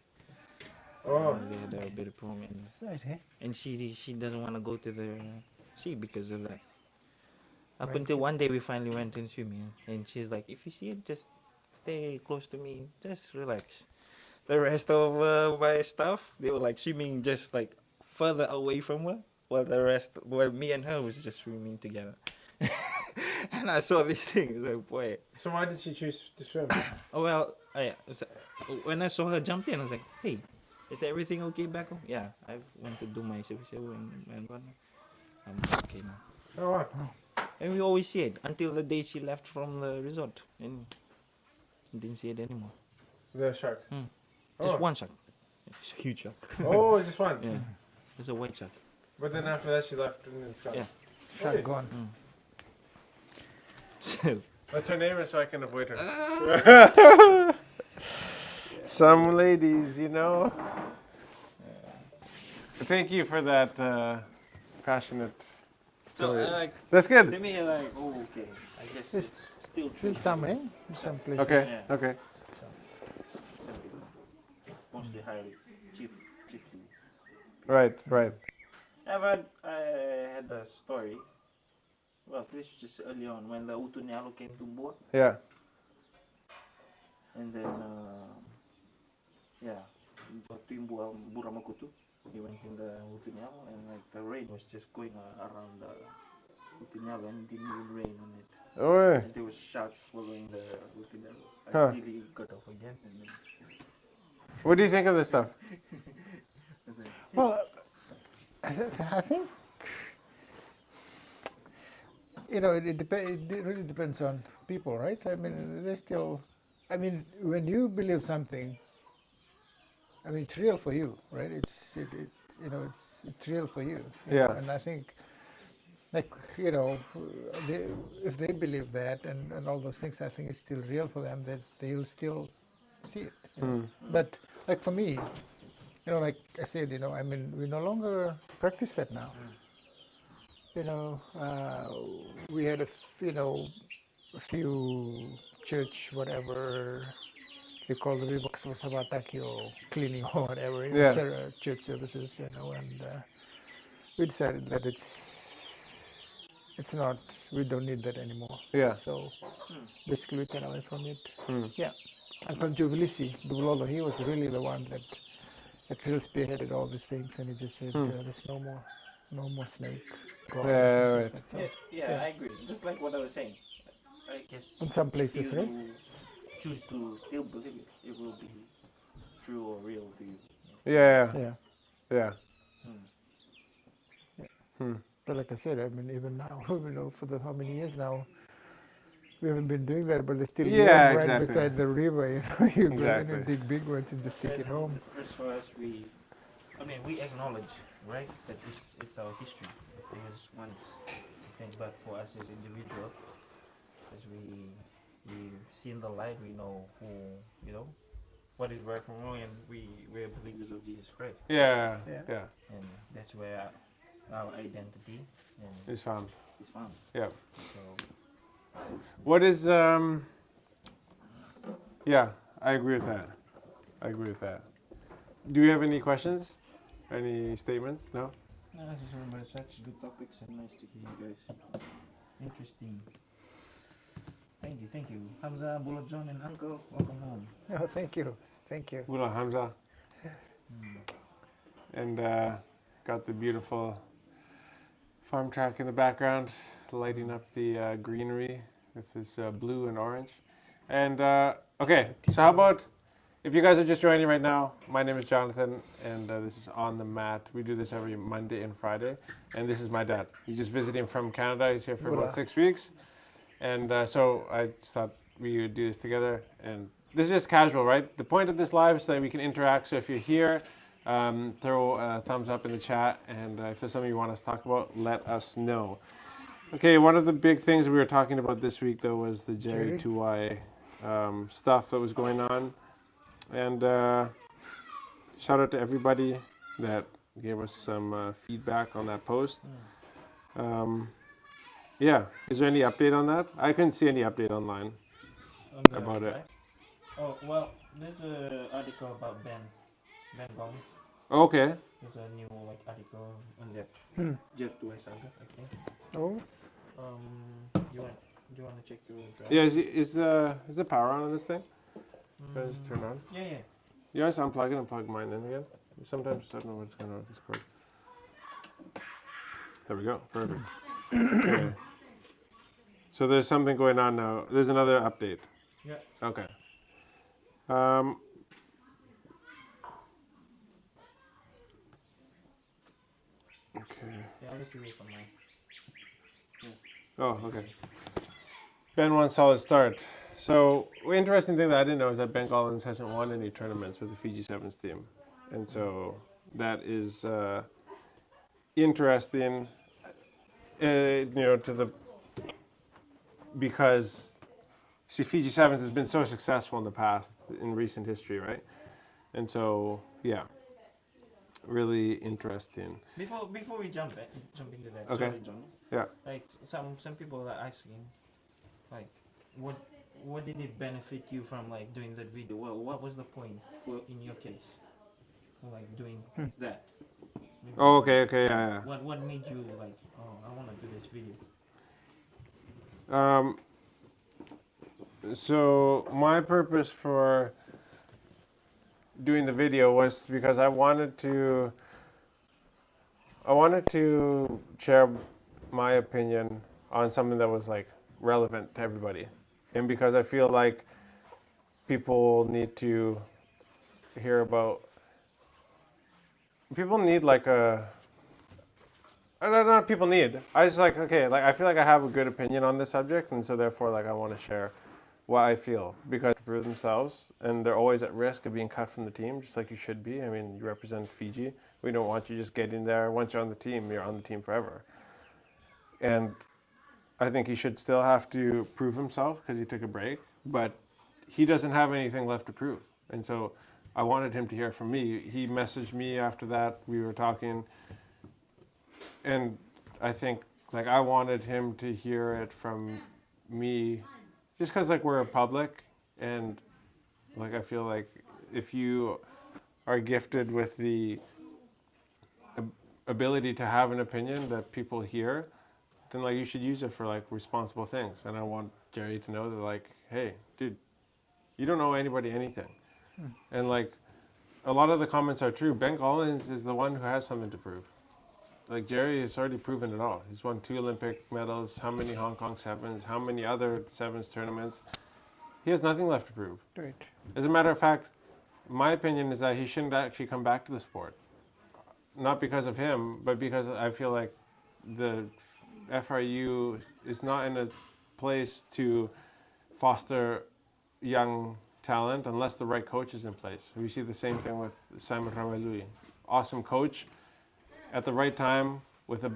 Oh. They had a bit of problem, Right, eh? and she doesn't want to go to the sea because of that. Up until one day we finally went in swimming, and she's like, "If you see it, just stay close to me, just relax." The rest of my stuff, they were like swimming just like further away from her, while me and her was just swimming together. And I saw this thing, it was like, boy. So why did she choose to swim? Oh well, when I saw her jump in, I was like, "Hey, is everything okay back home?" "Yeah, I went to do my service and what? I'm okay now." Oh, wow. And we always see it until the day she left from the resort, and didn't see it anymore. The sharks. Just Oh. one shark. It's a huge shark. Oh, just one. Yeah, it's a white shark. But then after that, she left and then Scott. Yeah. Shark Okay. gone. What's her name so I can avoid her? Ah. Some ladies, you know. Thank you for that passionate So story. like That's to good. me, like, oh okay, I guess it's still true. Still some, eh? In some places. Okay, Yeah. okay. Some people, mostly highly chiefly. Right, right. I had a story. Well, this was just early on when the Utunyalo came to Boa, Yeah. and then waktu in Buramakutu, he went in the Utunyalo, and like the rain was just going around the Utunyalo, and it didn't even rain on it. Oh, yeah. And there was sharks following the Utunyalo. Huh. Until he got off again, and then What do you think of this stuff? I was like, Well, I think, you know, it really depends on people, right? I mean, they still, I mean, when you believe something, I mean, it's real for you, right? You know, it's real for you. You Yeah. know, and I think, like, you know, if they believe that and all those things, I think it's still real for them, that they'll still see it. You know? But, like, for me, you know, like I said, you know, I mean, we no longer practice that now. You know, we had a few church, whatever they call the Vivaks Sabataki or cleaning or whatever, you know, Yeah. church services, you know, and we decided that it's not, we don't need that anymore. Yeah. So basically we came away from it. Yeah. Uncle Jubilisi, Dubulolo, he was really the one that really spearheaded all these things, and he just said, there's no more snake. God, Yeah, and right. stuff like that. So, yeah, I agree. Just like what I was saying. I guess in some places, if right? you choose to still believe it, it will be true or real to you. Yeah, Yeah. yeah. But like I said, I mean, even now, you know, for how many years now, we haven't been doing that, but they still Yeah, live right exactly. beside the river. You know, you go in Exactly. and dig big ones and just take it home. First for us, we acknowledge, right, that it's our history. It was once, I think, but for us as individuals, as we've seen the light, we know who, you know, what is right from wrong, and we're believers of Jesus Christ, Yeah, Yeah. yeah. and that's where our identity It's found. is found. Yeah. So What is yeah, I agree with that. I agree with that. Do you have any questions? Any statements? No? no, I just remember such good topics and nice to hear you guys. Interesting. Thank you. Hamza, Bullet John, and Uncle, welcome home. Oh, thank you. Thank you. Ula Hamza. And got the beautiful farm track in the background, lighting up the greenery with this blue and orange. And okay, so how about if you guys are just joining right now, my name is Jonathan, and this is On the Mat. We do this every Monday and Friday, and this is my dad. He's just visiting from Canada. He's here for about 6 weeks, and so I just thought we would do this together. And this is just casual, right? The point of this live is that we can interact. So if you're here, throw a thumbs up in the chat, and if there's something you want us to talk about, let us know. Okay, one of the big things we were talking about this week, though, was the Jerry Tuwai stuff that was going on. And shout out to everybody that gave us some feedback on that post. Yeah, is there any update on that? I couldn't see any update online about it. Oh, well, there's an article about Ben Gong. Okay. There's a new article on that Jeff Tuwai saga, I think. Oh, You want to check your drive? Yeah, is the power on this thing? Can I just turn on? Yeah. You guys unplug it and plug mine in again? Sometimes I don't know what's going on with this cord. There we go. Perfect. Okay. So there's something going on now. There's another update. Yeah. Okay. Okay. Yeah, I'll let you wait for mine. Oh, okay. Ben won solid start. So, interesting thing that I didn't know is that Ben Collins hasn't won any tournaments with the Fiji Sevens team, and so that is interesting. Because see, Fiji Sevens has been so successful in the past, in recent history, right? And so, yeah, really interesting. Before we jump into that, Okay. sorry, John. Yeah. Like some people are asking, like, what did it benefit you from doing that video? Well, what was the point in your case, for doing that? Oh, okay, yeah. What made you I want to do this video? So my purpose for doing the video was because I wanted to share my opinion on something that was relevant to everybody, and because I feel like people need to hear about. People need not people need. I just I feel like I have a good opinion on this subject, and so therefore I want to share what I feel, because for themselves, and they're always at risk of being cut from the team, just like you should be. I mean, you represent Fiji. We don't want you just getting there. Once you're on the team, you're on the team forever. And I think he should still have to prove himself because he took a break, but he doesn't have anything left to prove. And so I wanted him to hear from me. He messaged me after that. We were talking, and I think I wanted him to hear it from me, just because we're a public, and I feel like if you are gifted with the ability to have an opinion that people hear, then you should use it for responsible things. And I want Jerry to know that hey, dude, you don't owe anybody anything. And a lot of the comments are true. Ben Collins is the one who has something to prove. Jerry has already proven it all. He's won 2 Olympic medals, how many Hong Kong Sevens, how many other Sevens tournaments. He has nothing left to prove. right. As a matter of fact, my opinion is that he shouldn't actually come back to the sport. Not because of him, but because I feel like the FRU is not in a place to foster young talent unless the right coach is in place. We see the same thing with Simon Ramalui. Awesome coach at the right time with a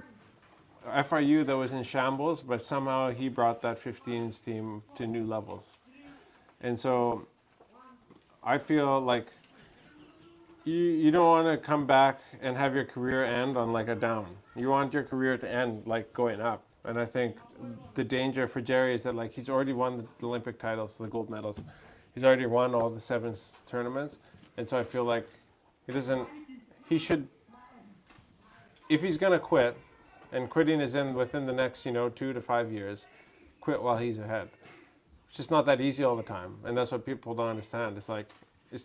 FRU that was in shambles, but somehow he brought that 15s team to new levels. And so I feel like you don't want to come back and have your career end on a down. You want your career to end going up. And I think the danger for Jerry is that he's already won the Olympic titles, the gold medals. He's already won all the Sevens tournaments. And so I feel like he should, if he's going to quit, and quitting is within the next 2 to 5 years, quit while he's ahead. It's just not that easy all the time. And that's what people don't understand. It's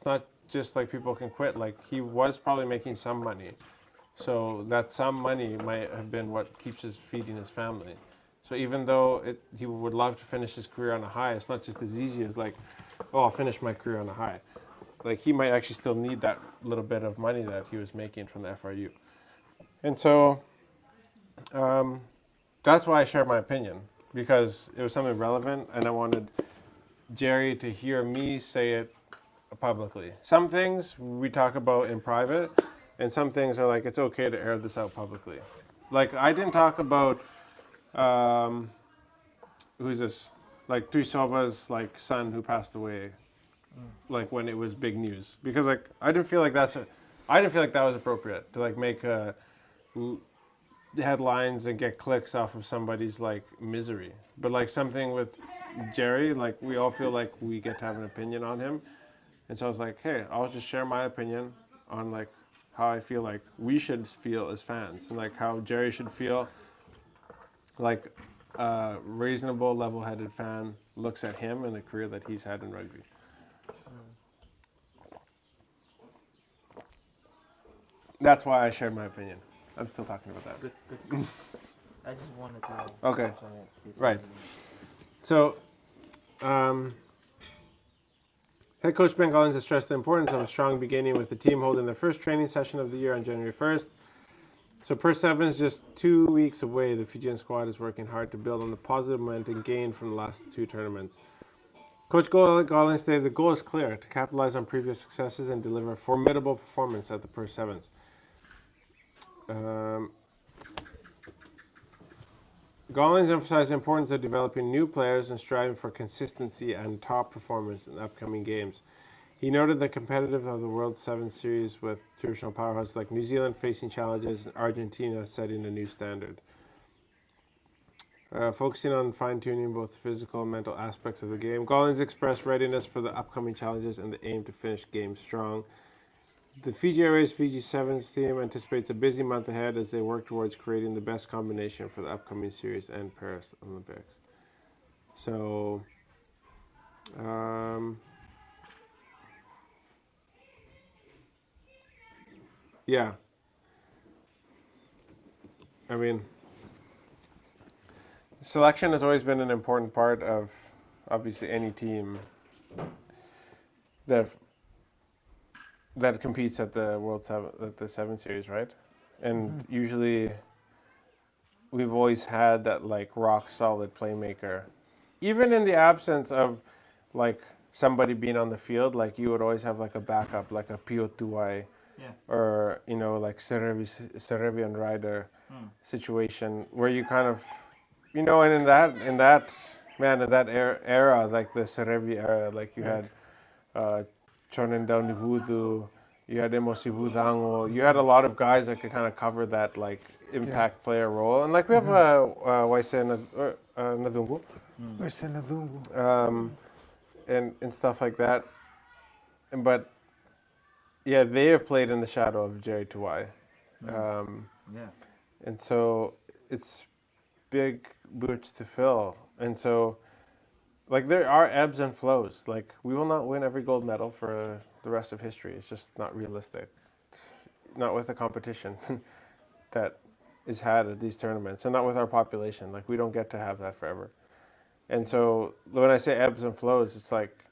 not just people can quit. He was probably making some money. So that some money might have been what keeps feeding his family. So even though he would love to finish his career on a high, it's not just as easy as I'll finish my career on a high. like he might actually still need that little bit of money that he was making from the FRU. And so that's why I shared my opinion, because it was something relevant and I wanted Jerry to hear me say it publicly. Some things we talk about in private, and some things are like, it's okay to air this out publicly. Like, I didn't talk about, who's this? Like, Tuisova's, like, son who passed away, like, when it was big news. Because, like, I didn't feel like that was appropriate to, like, make headlines and get clicks off of somebody's, like, misery. But, like, something with Jerry, like, we all feel like we get to have an opinion on him. And so I was like, hey, I'll just share my opinion on, like, how I feel like we should feel as fans, and like how Jerry should feel like a reasonable, level-headed fan looks at him and the career that he's had in rugby. That's why I shared my opinion. I'm still talking about that. Good. I just wanted to. Okay. Right. So, head coach Ben Collins has stressed the importance of a strong beginning with the team holding their first training session of the year on January 1st. So Perth 7 is just 2 weeks away. The Fijian squad is working hard to build on the positive momentum gained from the last two tournaments. Coach Collins stated the goal is clear, to capitalize on previous successes and deliver a formidable performance at the Perth 7s. Gollings emphasized the importance of developing new players and striving for consistency and top performance in upcoming games. He noted the competitive of the World 7 Series with traditional powerhouses like New Zealand facing challenges and Argentina setting a new standard. Focusing on fine-tuning both physical and mental aspects of the game, Gollings expressed readiness for the upcoming challenges and the aim to finish games strong. The Fiji Airways Fiji Sevens team anticipates a busy month ahead as they work towards creating the best combination for the upcoming series and Paris Olympics. So, yeah. I mean, selection has always been an important part of, obviously, any team that competes at the at the 7 Series, right? And usually we've always had that like rock solid playmaker. Even in the absence of like somebody being on the field, like you would always have like a backup, like a Pio Tuai, or you know, like Serbian rider situation where you kind of, you know, and in that era, like the Serevi era, like you had Chonen Daunivudu, you had Emosi Budango, you had a lot of guys that could kind of cover that like impact player role, and like we have Waise Nadungu, and stuff like that, but yeah, they have played in the shadow of Jerry Tuai, and so it's big boots to fill, and so. Like, there are ebbs and flows. Like, we will not win every gold medal for the rest of history. It's just not realistic. Not with the competition that is had at these tournaments, and not with our population. Like, we don't get to have that forever. And so, when I say ebbs and flows, it's like,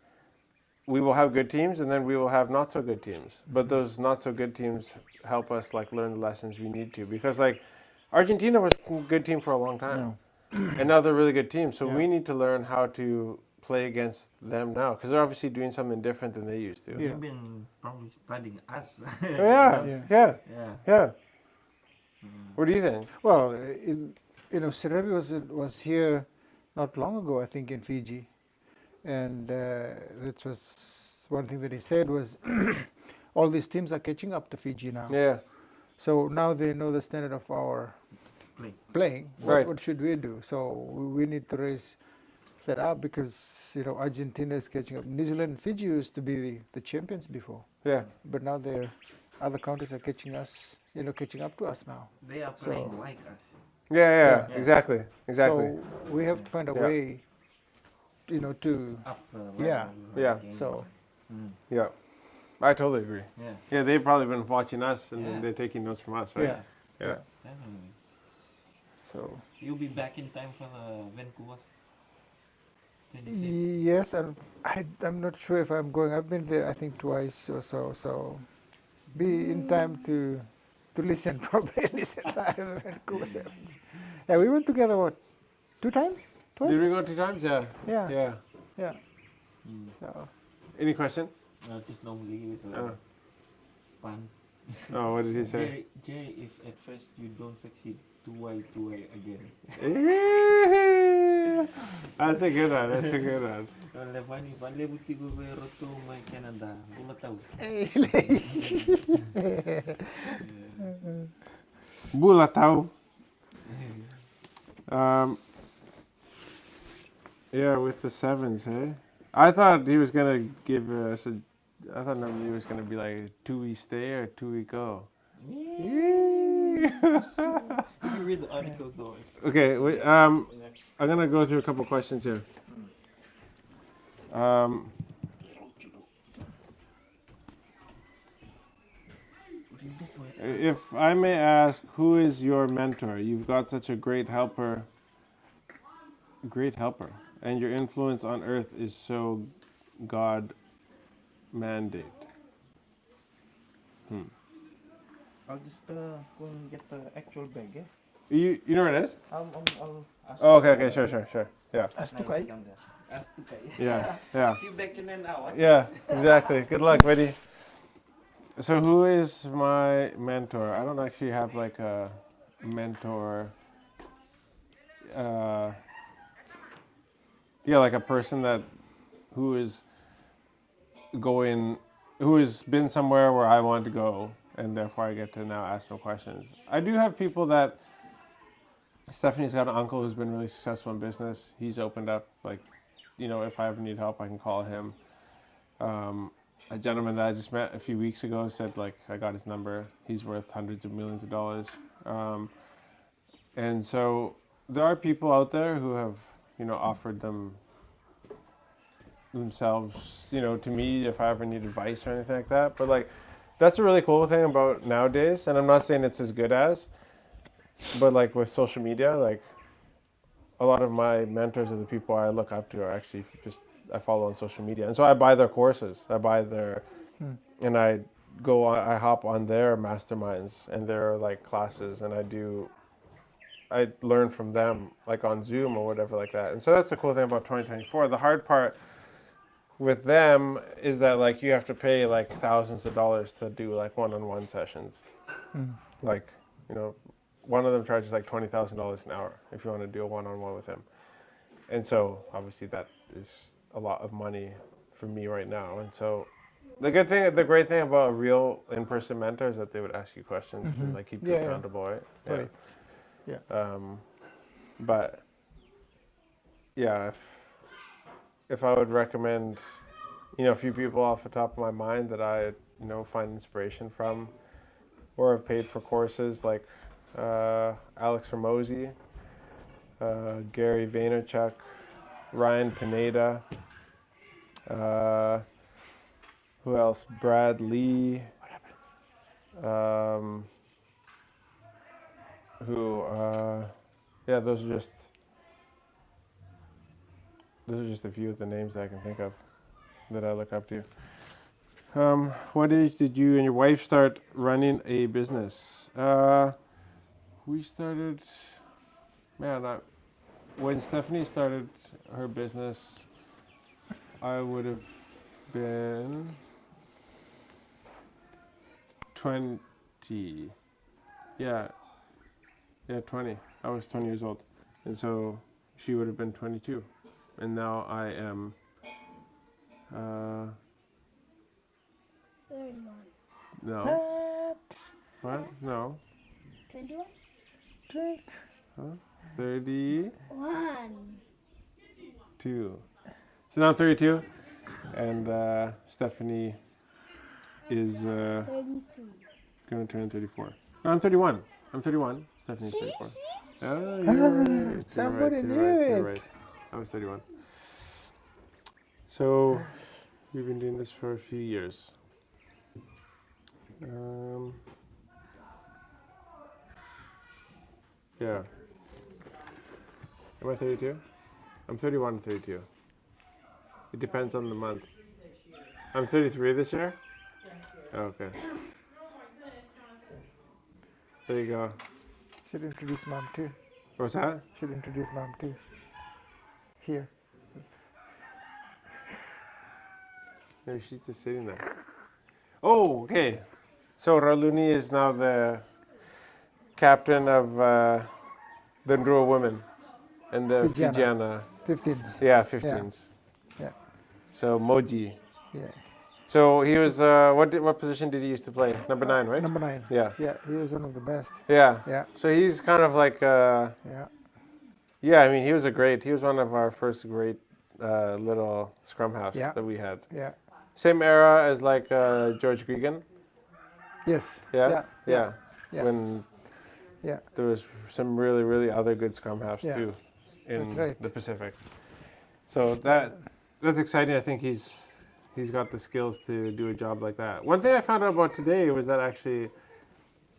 we will have good teams, and then we will have not so good teams. But those not so good teams help us, like, learn the lessons we need to. Because, like, Argentina was a good team for a long time. No. And now they're a really good team, so we need to learn how to play against them now, because they're obviously doing something different than they used to. You've been probably studying us. Yeah. What do you think? Well, Serevi was here not long ago, I think, in Fiji, and that was one thing that he said was all these teams are catching up to Fiji now. Yeah. So now they know the standard of our playing. What should we do? So we need to raise that up, because Argentina is catching up. New Zealand and Fiji used to be the champions before. Yeah. But now other countries are catching up to us now. They are playing like us. Yeah. Exactly. So we have to find a way, to up the level. So. Yeah. I totally agree. Yeah, they've probably been watching us, and then they're taking notes from us, right? Yeah. Definitely. So You'll be back in time for the Vancouver. Yes, and I'm not sure if I'm going. I've been there, I think, twice or so. So be in time to listen, probably listen live and go sevens. Yeah, we went together, what, 2 times? Twice? Did we go 2 times? Yeah. Yeah. Yeah. Yeah. So, Any question? Just normally with Oh. fun. Oh, what did he say? Jerry, if at first you don't succeed, tuway again. That's a good one. That's a good one. Levani, vale buti go to my Canada. Bumataw. Bulatao. Yeah, with the sevens, hey? I thought he was gonna give us a. I thought maybe he was gonna be like 2-week stay or 2-week go. If you read the articles though. Okay, wait, I'm gonna go through a couple questions here. If I may ask, who is your mentor? You've got such a great helper, and your influence on earth is so God mandate. I'll just go and get the actual bag, yeah? You know where it is? I'll ask Oh, okay, sure. Yeah, Astukai. Ask to pay. yeah. See you back in an hour. Yeah, exactly. Good luck, buddy. So who is my mentor? I don't actually have like a mentor. Like a person who has been somewhere where I want to go, and therefore I get to now ask them questions. I do have people that. Stephanie's got an uncle who's been really successful in business. He's opened up, like, if I ever need help, I can call him. A gentleman that I just met a few weeks ago said, like, I got his number. He's worth hundreds of millions of dollars. And so there are people out there who have, offered themselves, to me if I ever need advice or anything like that. But, like, that's a really cool thing about nowadays. And I'm not saying it's as good as, but, like, with social media, like, a lot of my mentors are the people I look up to are actually just I follow on social media, and so I buy their courses. I buy their, and I hop on their masterminds and their like classes, and I learn from them like on Zoom or whatever like that. And so that's the cool thing about 2024. The hard part with them is that like you have to pay like thousands of dollars to do like one-on-one sessions. Like, one of them charges like $20,000 an hour if you want to do a one-on-one with him. And so obviously that is a lot of money for me right now. And so the great thing about a real in-person mentor is that they would ask you questions and like keep you accountable, right? Right. Yeah. But yeah, if I would recommend, a few people off the top of my mind that I, find inspiration from or have paid for courses like Alex Ramosi, Gary Vaynerchuk, Ryan Pineda, who else? Brad Lee, those are just a few of the names I can think of that I look up to. What age did you and your wife start running a business? We started, when Stephanie started her business, I would have been 20. Yeah, 20. I was 20 years old. And so she would have been 22. And now I am 31. no. What? No. 21? 32. 1. So now I'm 32, and Stephanie is 32. going to turn 34. No, I'm 31. Stephanie's 34. Oh, you're right. Somebody knew You're it. right. I was 31. So we've been doing this for a few years. Yeah. Am I 32? I'm 31 and 32. It depends on the month. I'm 33 this year. Okay. There you go. Should introduce mom too. What's that? Should introduce mom too. Here. No, she's just sitting there. Oh, okay. So Raluni is now the captain of the Ndrua women and the Fijiana. Fijiana. 15s. Yeah, 15s. Yeah. So Moji. Yeah. So he was what position did he used to play? Number 9, right? Number 9. Yeah. Yeah, he was one of the best. Yeah. Yeah. So he's kind of like Yeah. yeah, I mean he was one of our first great little scrum halves Yeah. that we had. Yeah. Same era as like George Gregan. Yes. Yeah. Yeah. Yeah. When Yeah. there was some really, really other good scrum halves Yeah. too in That's right. the Pacific. So that's exciting. I think he's got the skills to do a job like that. One thing I found out about today was that actually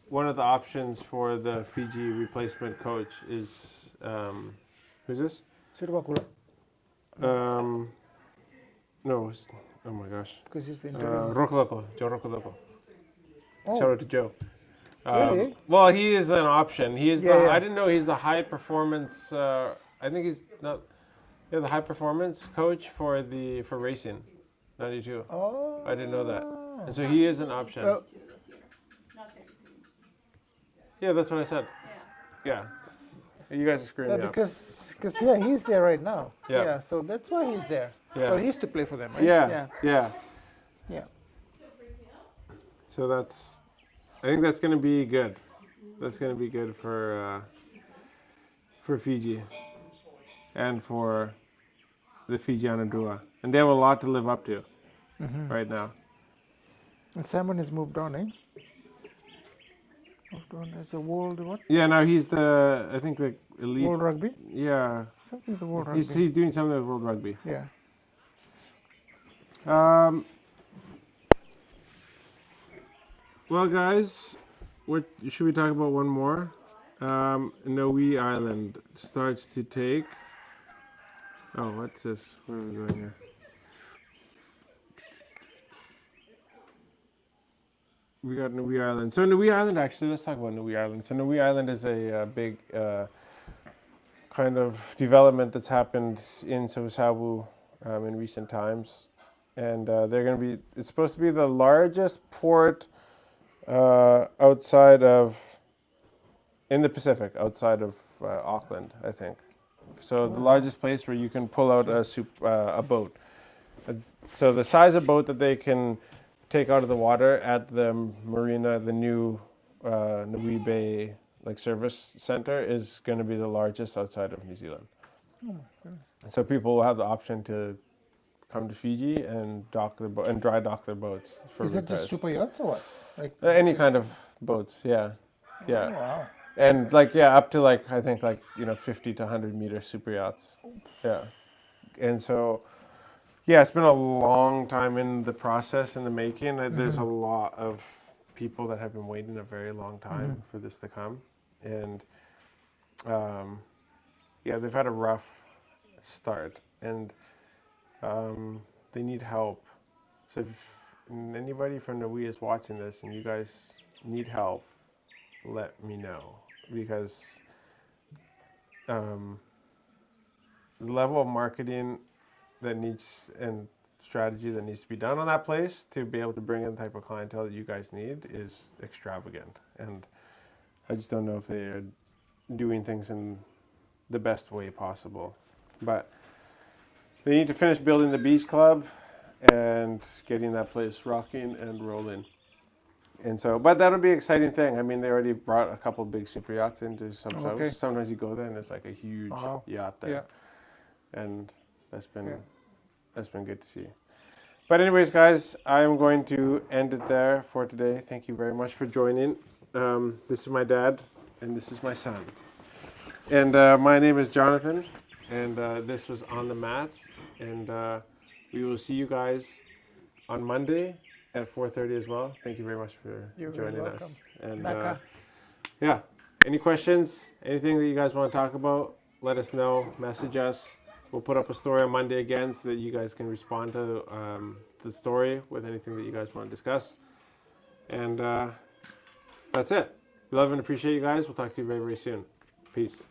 one of the options for the Fiji replacement coach is who's this? Sirwakula. No, oh my gosh, Because he's the interim. Rokoloko, Joe Rokoloko. Oh. Shout out to Joe. Really? Well, he is an option. He is Yeah, yeah. I didn't know he's the high performance. I think he's not. Yeah, the high performance coach for racing, 92. Oh. I didn't know that. And so he is an option. Well, Yeah, that's what I said. Yeah. You guys are screwing yeah, me up. because he's there right now. Yeah. So that's why he's there. Yeah. Well, he used to play for them, right? Yeah. Yeah. Yeah. So I think that's going to be good. That's going to be good for Fiji and for the Fijiana Drua. And they have a lot to live up to right now. And Simon has moved on, eh? Moved on as a world what? Yeah, now he's I think the elite. World Rugby? Yeah. Something the World Rugby. He's doing something with World Rugby. Yeah. Well, guys, what should we talk about? One more. Niue Island starts to take. Oh, what's this? Where are we going here? We got Niue Island. So Niue Island, actually, let's talk about Niue Island. So Niue Island is a big kind of development that's happened in Savusavu in recent times, and they're going to be. It's supposed to be the largest port outside of in the Pacific, outside of Auckland, I think. So the largest place where you can pull out a boat. So the size of boat that they can take out of the water at the marina, the new Niue Bay service center, is going to be the largest outside of New Zealand. So people will have the option to come to Fiji and dock their and dry dock their boats for Is that repairs. just super yachts or what? Like Any kind of boats, yeah, yeah. Oh, wow. And up to I think 50 to 100 meter super yachts. Yeah. And so it's been a long time in the process, in the making. There's a lot of people that have been waiting a very long time for this to come. And they've had a rough start, and they need help. So if anybody from Niue is watching this and you guys need help, let me know, because the level of marketing that needs and strategy that needs to be done on that place to be able to bring in the type of clientele that you guys need is extravagant, and I just don't know if they are doing things in the best way possible. But they need to finish building the beach club and getting that place rocking and rolling. And so, but that'll be an exciting thing. I mean, they already brought a couple big super yachts into some Okay. shows. Sometimes you go there and there's a huge Wow. yacht there. Yeah. And that's been good to see. But anyways, guys, I am going to end it there for today. Thank you very much for joining. This is my dad, and this is my son. And my name is Jonathan, and this was On the Mat. And we will see you guys on Monday at 4:30 as well. Thank you very much for You're very joining us. welcome. And Naka. any questions, anything that you guys want to talk about, let us know, message us. We'll put up a story on Monday again so that you guys can respond to the story with anything that you guys want to discuss. And that's it. We love and appreciate you guys. We'll talk to you very, very soon. Peace.